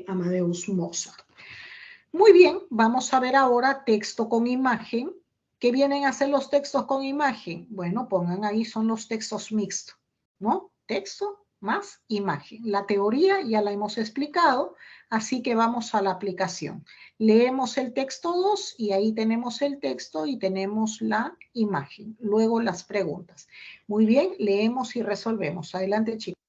Amadeus Mozart. Muy bien, vamos a ver ahora texto con imagen. ¿Qué vienen a ser los textos con imagen? Bueno, pongan ahí, son los textos mixtos, ¿no? Texto más imagen. La teoría ya la hemos explicado, así que vamos a la aplicación. Leemos el texto 2 y ahí tenemos el texto y tenemos la imagen. Luego las preguntas. Muy bien, leemos y resolvemos. Adelante, chicos.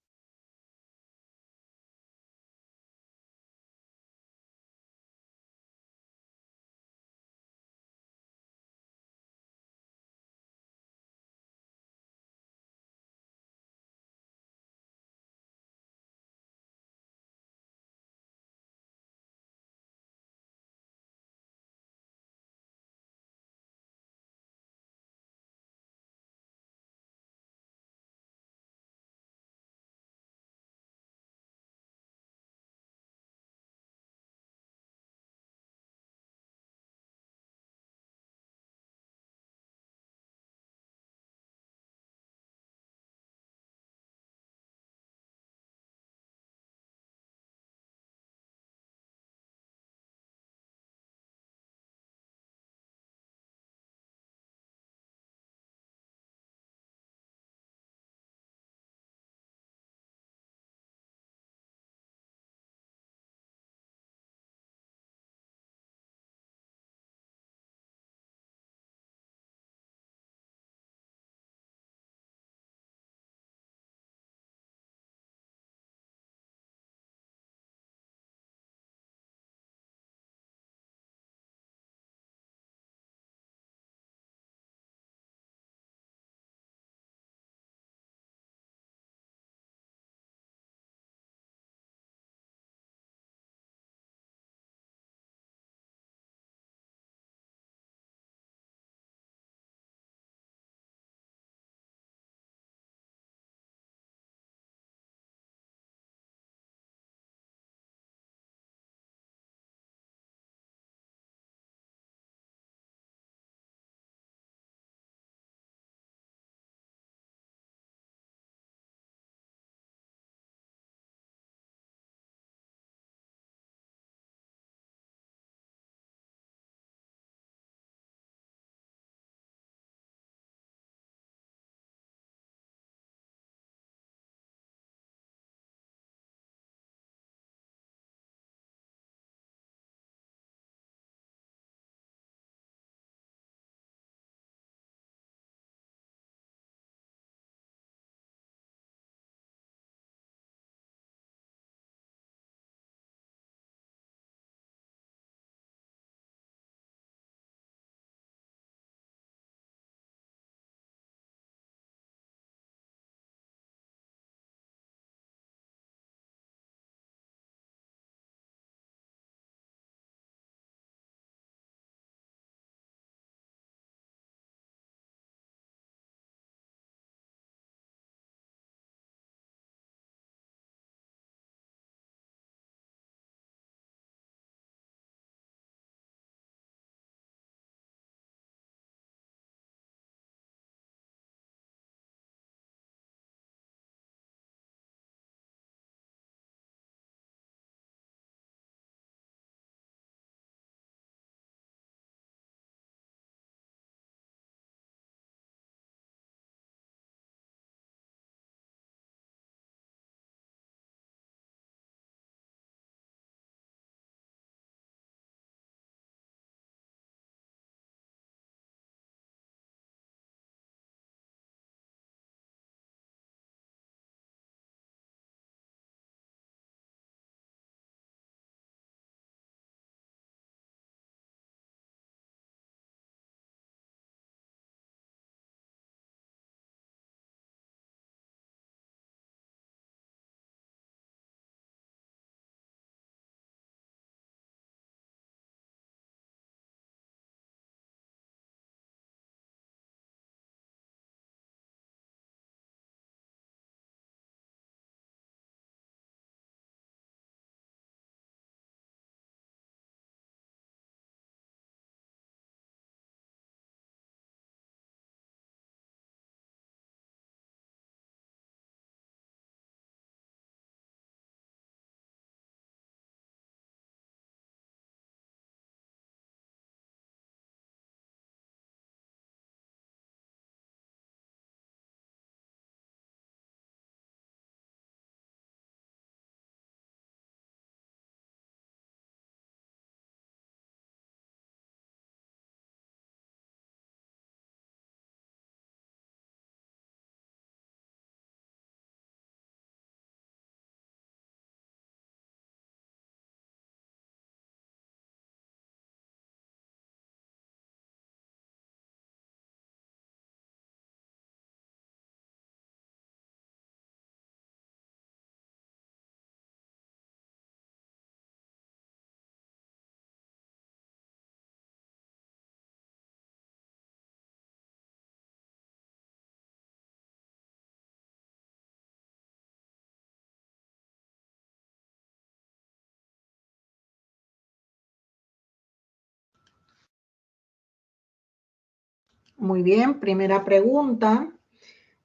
Muy bien, primera pregunta.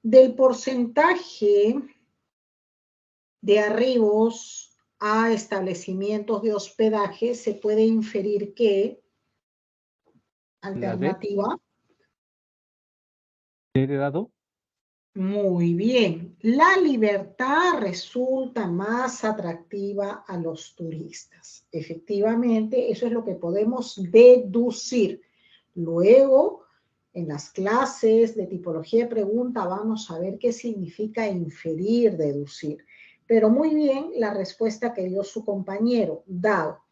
Del porcentaje de arribos a establecimientos de hospedaje se puede inferir que, La D. alternativa, Heredado. muy bien, la libertad resulta más atractiva a los turistas. Efectivamente, eso es lo que podemos deducir. Luego, en las clases de tipología de pregunta vamos a ver qué significa inferir, deducir. Pero muy bien la respuesta que dio su compañero, Dao.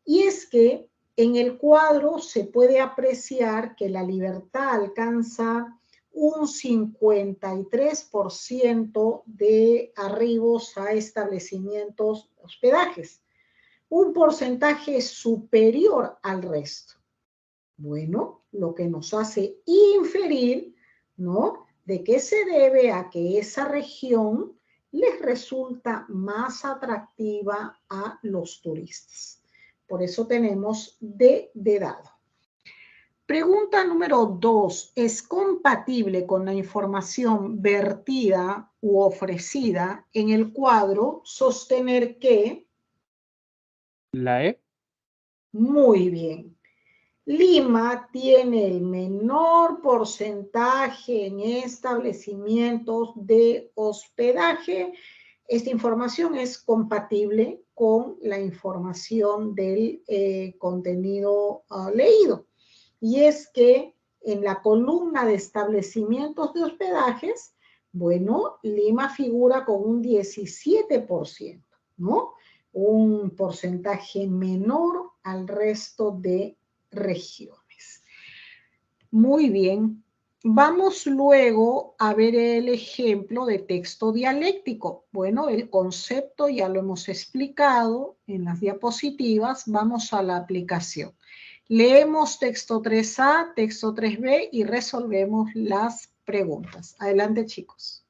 Y es que en el cuadro se puede apreciar que la libertad alcanza un 53% de arribos a establecimientos hospedajes, un porcentaje superior al resto. Bueno, lo que nos hace inferir, ¿no? De qué se debe a que esa región les resulta más atractiva a los turistas. Por eso tenemos D de dado. Pregunta número 2. ¿Es compatible con la información vertida u ofrecida en el cuadro sostener que? La E. Muy bien. Lima tiene el menor porcentaje en establecimientos de hospedaje. Esta información es compatible con la información del contenido leído. Y es que en la columna de establecimientos de hospedajes, bueno, Lima figura con un 17%, ¿no? Un porcentaje menor al resto de regiones. Muy bien. Vamos luego a ver el ejemplo de texto dialéctico. Bueno, el concepto ya lo hemos explicado en las diapositivas. Vamos a la aplicación. Leemos texto 3A, texto 3B y resolvemos las preguntas. Adelante, chicos.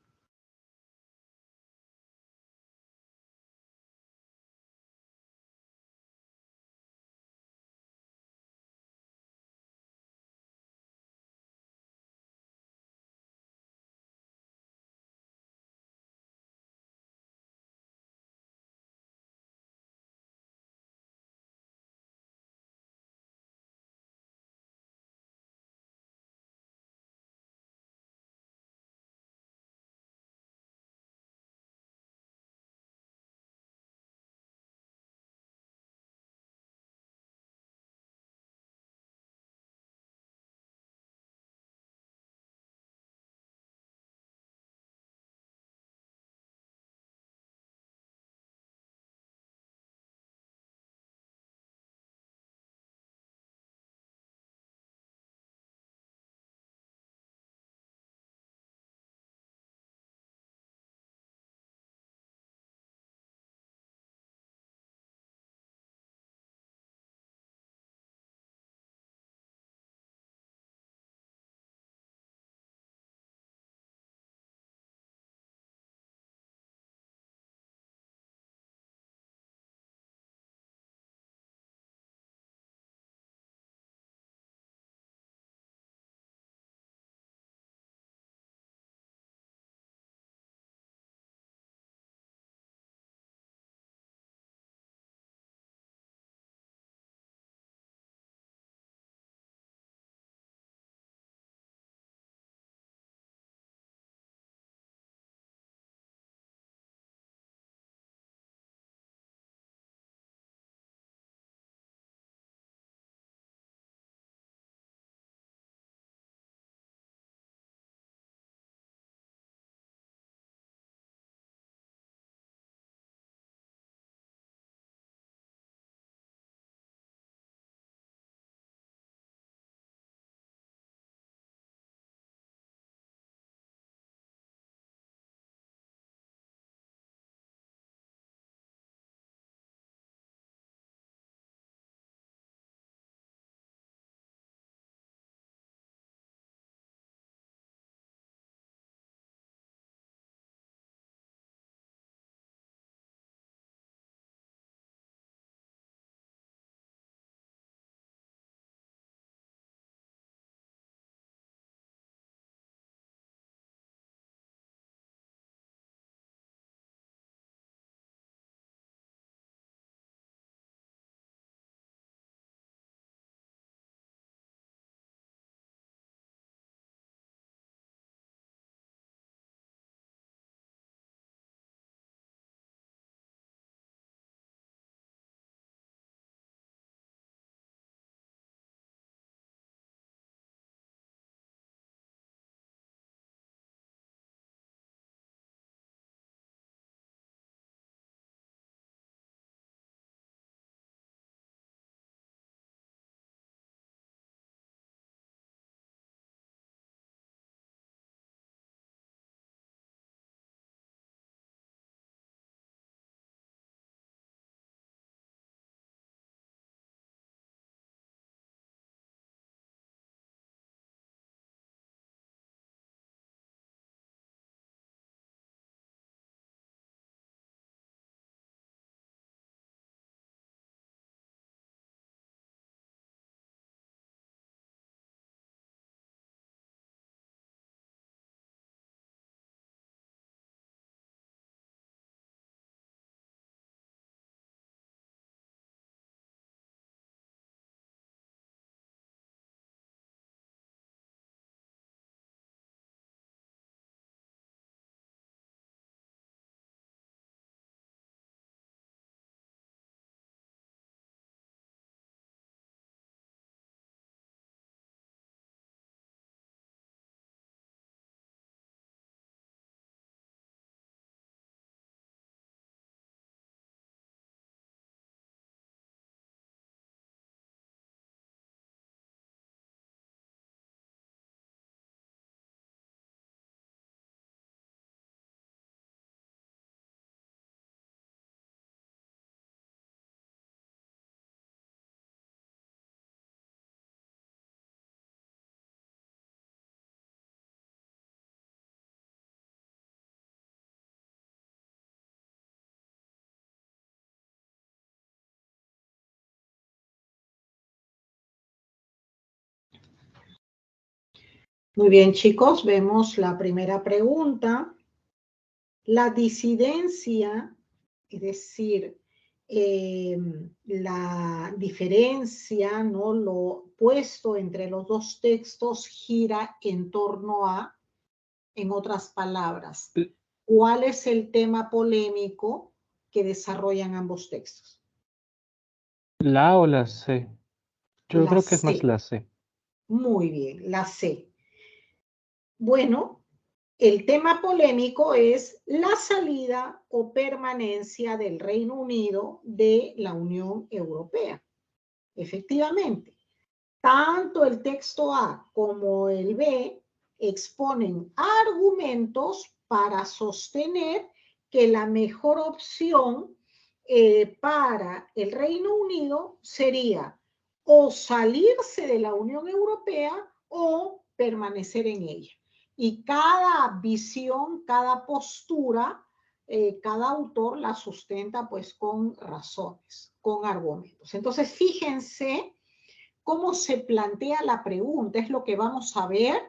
Muy bien, chicos, vemos la primera pregunta. La disidencia, es decir, la diferencia, ¿no? Lo opuesto entre los dos textos gira en torno a, en otras palabras, ¿cuál es el tema polémico que desarrollan ambos textos? ¿La A o la C? Yo La creo que es más C. la C. Muy bien, la C. Bueno, el tema polémico es la salida o permanencia del Reino Unido de la Unión Europea. Efectivamente, tanto el texto A como el B exponen argumentos para sostener que la mejor opción para el Reino Unido sería o salirse de la Unión Europea o permanecer en ella. Y cada visión, cada postura, cada autor la sustenta pues con razones, con argumentos. Entonces, fíjense cómo se plantea la pregunta, es lo que vamos a ver.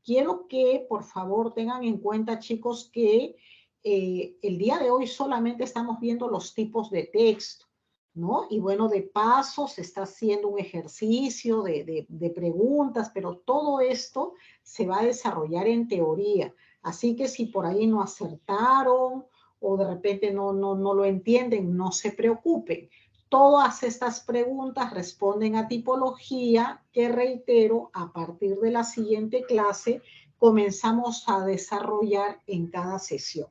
Quiero que, por favor, tengan en cuenta, chicos, que el día de hoy solamente estamos viendo los tipos de texto, ¿no? Y bueno, de paso se está haciendo un ejercicio de preguntas, pero todo esto se va a desarrollar en teoría. Así que si por ahí no acertaron o de repente no lo entienden, no se preocupen. Todas estas preguntas responden a tipología que, reitero, a partir de la siguiente clase comenzamos a desarrollar en cada sesión.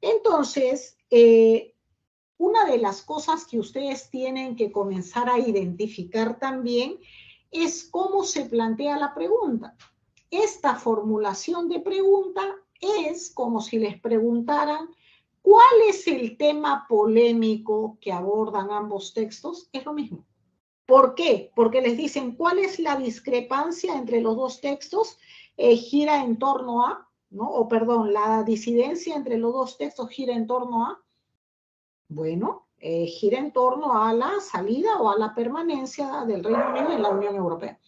Entonces, una de las cosas que ustedes tienen que comenzar a identificar también es cómo se plantea la pregunta. Esta formulación de pregunta es como si les preguntaran ¿cuál es el tema polémico que abordan ambos textos? Es lo mismo. ¿Por qué? Porque les dicen cuál es la discrepancia entre los dos textos, gira en torno a, ¿no? O perdón, la disidencia entre los dos textos gira en torno a, bueno, gira en torno a la salida o a la permanencia del Reino Unido en la Unión Europea,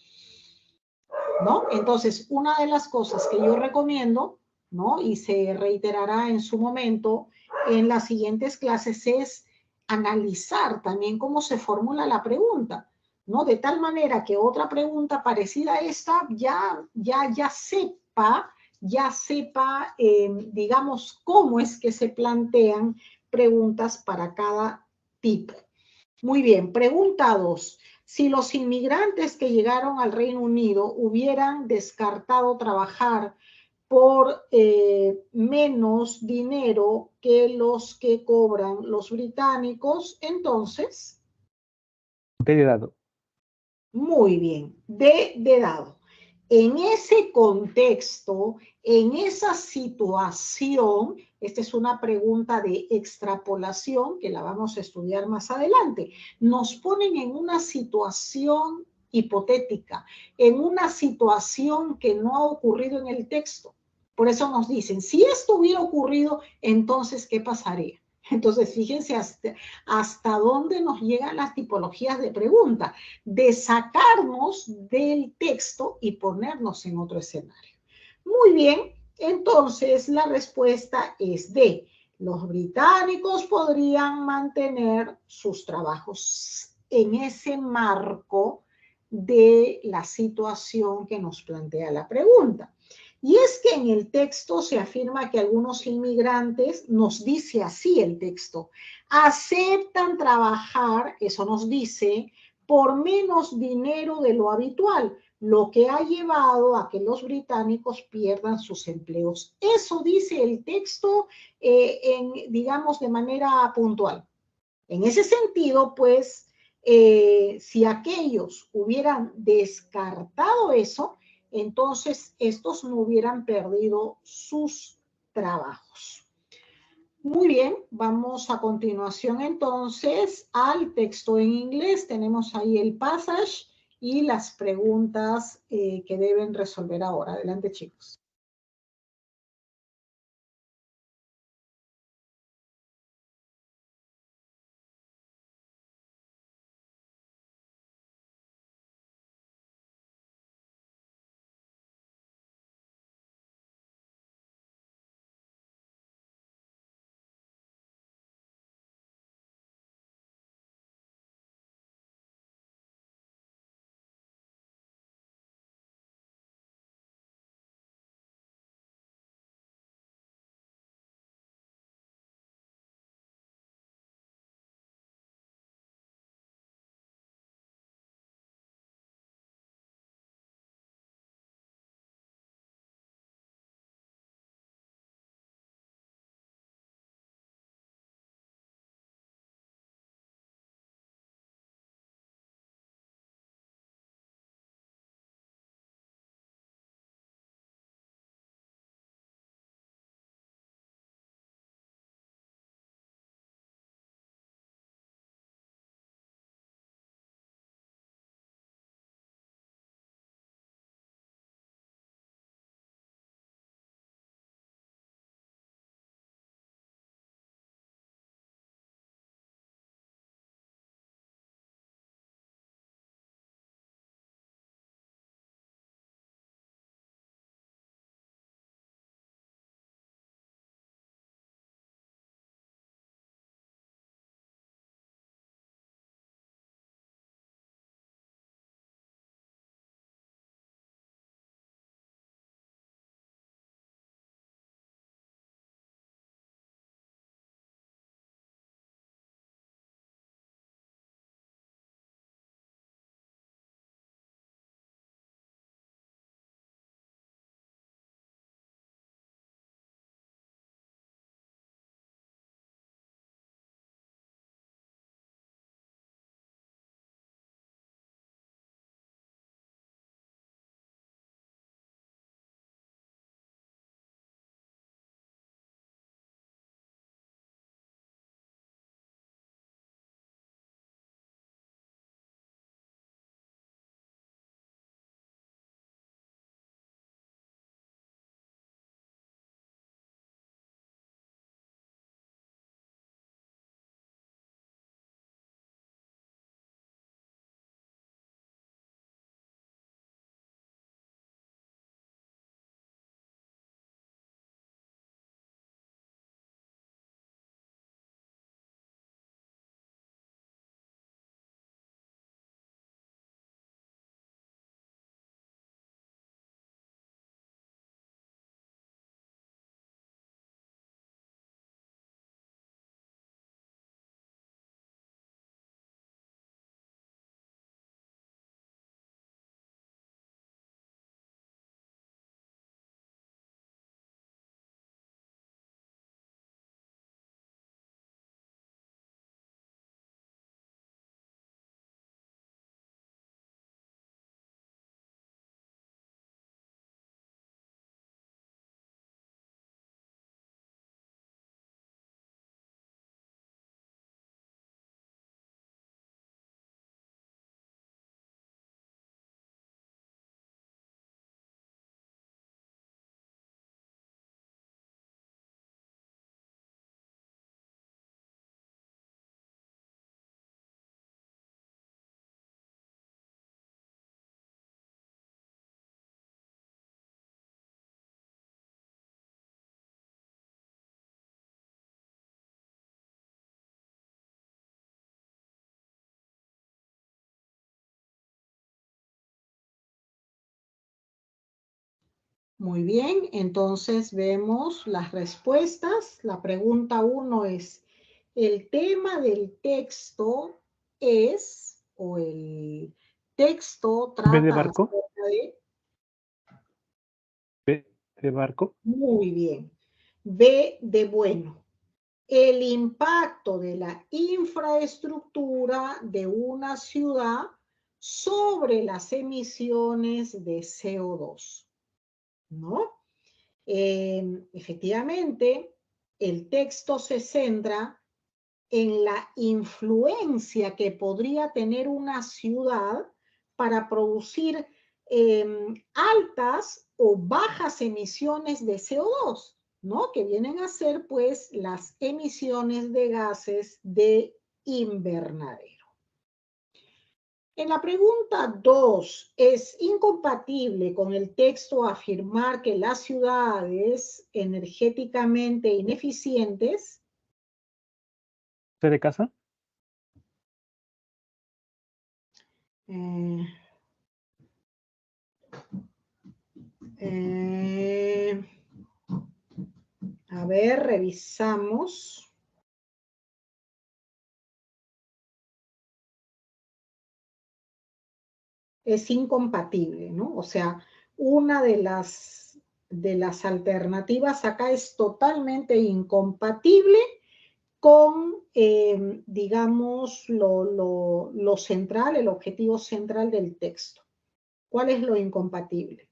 ¿no? Entonces, una de las cosas que yo recomiendo, ¿no? Y se reiterará en su momento en las siguientes clases es analizar también cómo se formula la pregunta, ¿no? De tal manera que otra pregunta parecida a esta ya sepa, digamos, cómo es que se plantean preguntas para cada tipo. Muy bien, pregunta 2. Si los inmigrantes que llegaron al Reino Unido hubieran descartado trabajar por menos dinero que los que cobran los británicos, entonces, D de dado. muy bien, D de dado. En ese contexto, en esa situación, esta es una pregunta de extrapolación que la vamos a estudiar más adelante. Nos ponen en una situación hipotética, en una situación que no ha ocurrido en el texto. Por eso nos dicen, si esto hubiera ocurrido, entonces, ¿qué pasaría? Entonces, fíjense hasta dónde nos llegan las tipologías de pregunta, de sacarnos del texto y ponernos en otro escenario. Muy bien, entonces la respuesta es D. Los británicos podrían mantener sus trabajos en ese marco de la situación que nos plantea la pregunta. Y es que en el texto se afirma que algunos inmigrantes, nos dice así el texto, aceptan trabajar, eso nos dice, por menos dinero de lo habitual, lo que ha llevado a que los británicos pierdan sus empleos. Eso dice el texto, digamos, de manera puntual. En ese sentido, pues, si aquellos hubieran descartado eso, entonces estos no hubieran perdido sus trabajos. Muy bien, vamos a continuación entonces al texto en inglés. Tenemos ahí el passage y las preguntas que deben resolver ahora. Adelante, chicos. Muy bien, entonces vemos las respuestas. La pregunta 1 es, el tema del texto es, o el texto ¿B de trata barco? acerca de, ¿B de barco? muy bien, B de bueno, el impacto de la infraestructura de una ciudad sobre las emisiones de CO2, ¿no? Efectivamente, el texto se centra en la influencia que podría tener una ciudad para producir altas o bajas emisiones de CO2, ¿no? Que vienen a ser, pues, las emisiones de gases de invernadero. En la pregunta 2, ¿es incompatible con el texto afirmar que las ciudades energéticamente ineficientes? ¿C de casa? Eh, eh, a ver, revisamos. Es incompatible, ¿no? O sea, una de las alternativas acá es totalmente incompatible con, digamos, lo central, el objetivo central del texto. ¿Cuál es lo incompatible?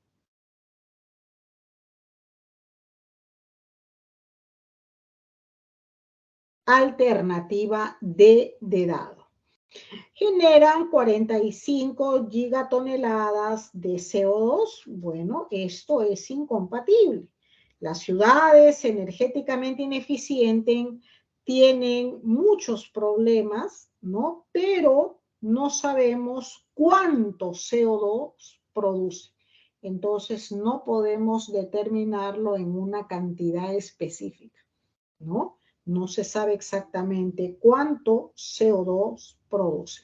Alternativa D de dado. Generan 45 gigatoneladas de CO2. Bueno, esto es incompatible. Las ciudades energéticamente ineficientes tienen muchos problemas, ¿no? Pero no sabemos cuánto CO2 produce. Entonces no podemos determinarlo en una cantidad específica, ¿no? No se sabe exactamente cuánto CO2 produce.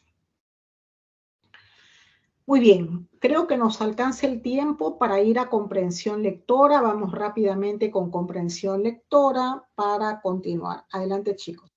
Muy bien, creo que nos alcanza el tiempo para ir a comprensión lectora. Vamos rápidamente con comprensión lectora para continuar. Adelante, chicos.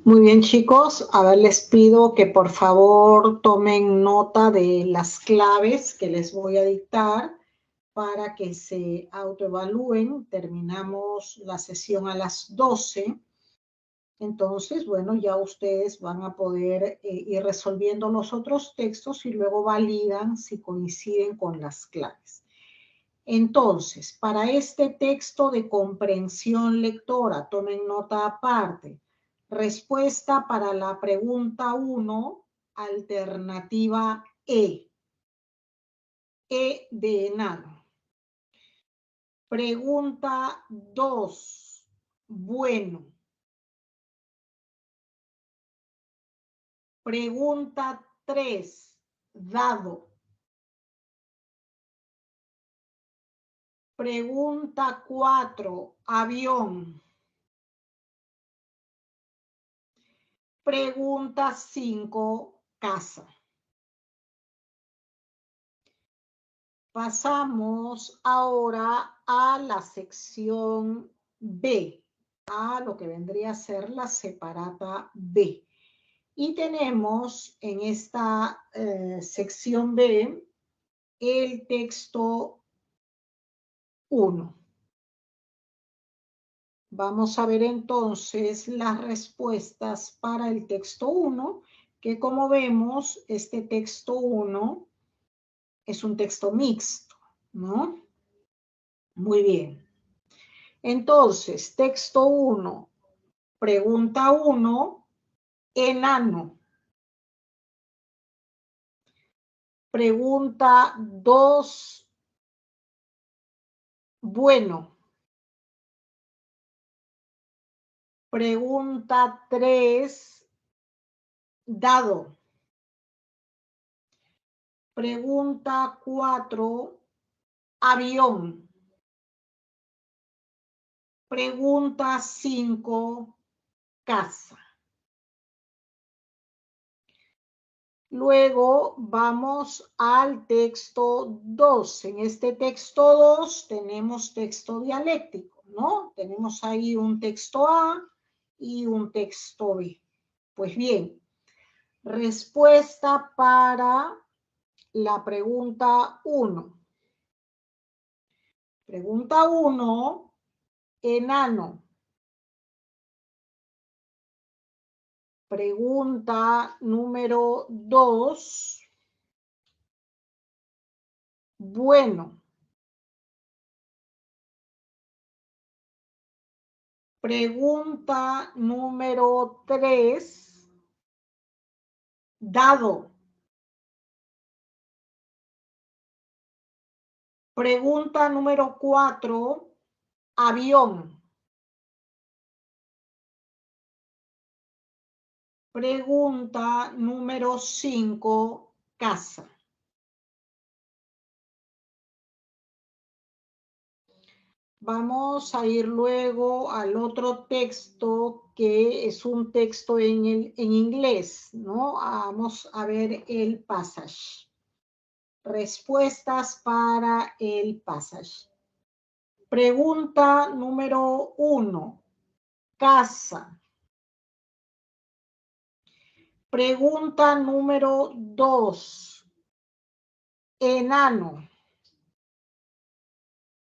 Muy bien, chicos. A ver, les pido que por favor tomen nota de las claves que les voy a dictar para que se autoevalúen. Terminamos la sesión a las 12. Entonces, bueno, ya ustedes van a poder ir resolviendo los otros textos y luego validan si coinciden con las claves. Entonces, para este texto de comprensión lectora, tomen nota aparte. Respuesta para la pregunta 1, alternativa E. E de enano. Pregunta 2, bueno. Pregunta 3, dado. Pregunta 4, avión. Pregunta 5, casa. Pasamos ahora a la sección B, a lo que vendría a ser la separata B. Y tenemos en esta sección B el texto 1. Vamos a ver entonces las respuestas para el texto 1, que como vemos, este texto 1 es un texto mixto, ¿no? Muy bien. Entonces, texto 1, pregunta 1, enano. Pregunta 2, bueno. Pregunta 3, dado. Pregunta 4, avión. Pregunta 5, casa. Luego vamos al texto 2. En este texto 2 tenemos texto dialéctico, ¿no? Tenemos ahí un texto A y un texto B. Pues bien, respuesta para la pregunta 1. Pregunta 1, enano. Pregunta número 2, bueno. Pregunta número 3, dado. Pregunta número 4, avión. Pregunta número 5, casa. Vamos a ir luego al otro texto que es un texto en inglés, ¿no? Vamos a ver el passage. Respuestas para el passage. Pregunta número 1, casa. Pregunta número 2, enano.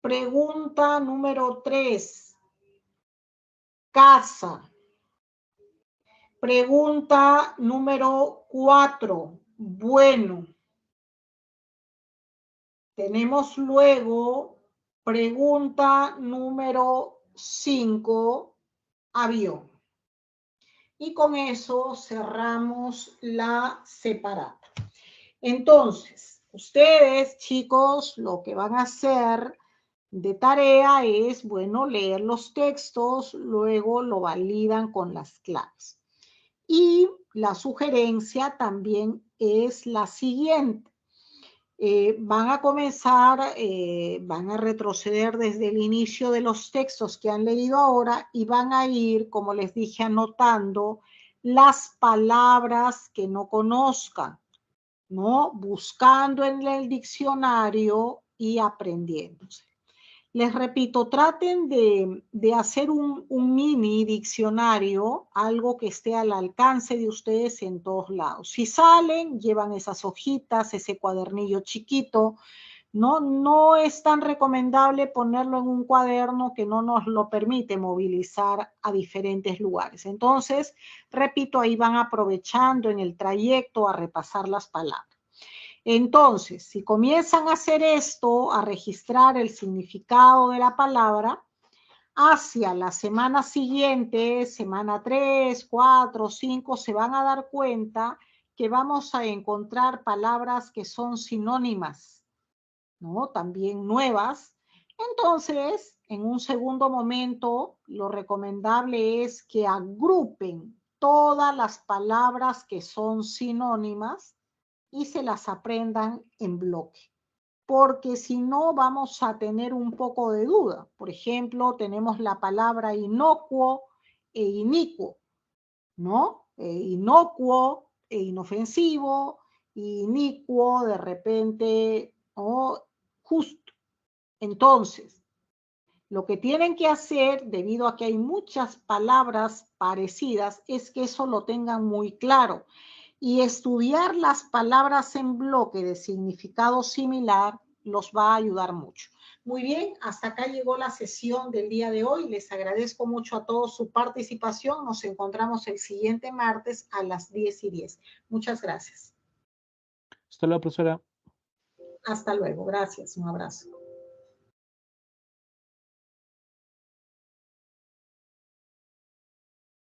Pregunta número 3, casa. Pregunta número 4, bueno. Tenemos luego pregunta número 5, avión. Y con eso cerramos la separata. Entonces, ustedes, chicos, lo que van a hacer de tarea es, bueno, leer los textos, luego lo validan con las claves. Y la sugerencia también es la siguiente. Van a comenzar, van a retroceder desde el inicio de los textos que han leído ahora y van a ir, como les dije, anotando las palabras que no conozcan, ¿no? Buscando en el diccionario y aprendiéndose. Les repito, traten de hacer un mini diccionario, algo que esté al alcance de ustedes en todos lados. Si salen, llevan esas hojitas, ese cuadernillo chiquito. No es tan recomendable ponerlo en un cuaderno que no nos lo permite movilizar a diferentes lugares. Entonces, repito, ahí van aprovechando en el trayecto a repasar las palabras. Entonces, si comienzan a hacer esto, a registrar el significado de la palabra, hacia la semana siguiente, semana 3, 4, 5, se van a dar cuenta que vamos a encontrar palabras que son sinónimas, ¿no? También nuevas. Entonces, en un segundo momento, lo recomendable es que agrupen todas las palabras que son sinónimas y se las aprendan en bloque. Porque si no, vamos a tener un poco de duda. Por ejemplo, tenemos la palabra inocuo e inicuo, ¿no? Inocuo e inofensivo, inicuo de repente, ¿no? Justo. Entonces, lo que tienen que hacer, debido a que hay muchas palabras parecidas, es que eso lo tengan muy claro. Y estudiar las palabras en bloque de significado similar los va a ayudar mucho. Muy bien, hasta acá llegó la sesión del día de hoy. Les agradezco mucho a todos su participación. Nos encontramos el siguiente martes a las 10:10. Muchas gracias. Hasta luego, profesora. Hasta luego. Gracias. Un abrazo.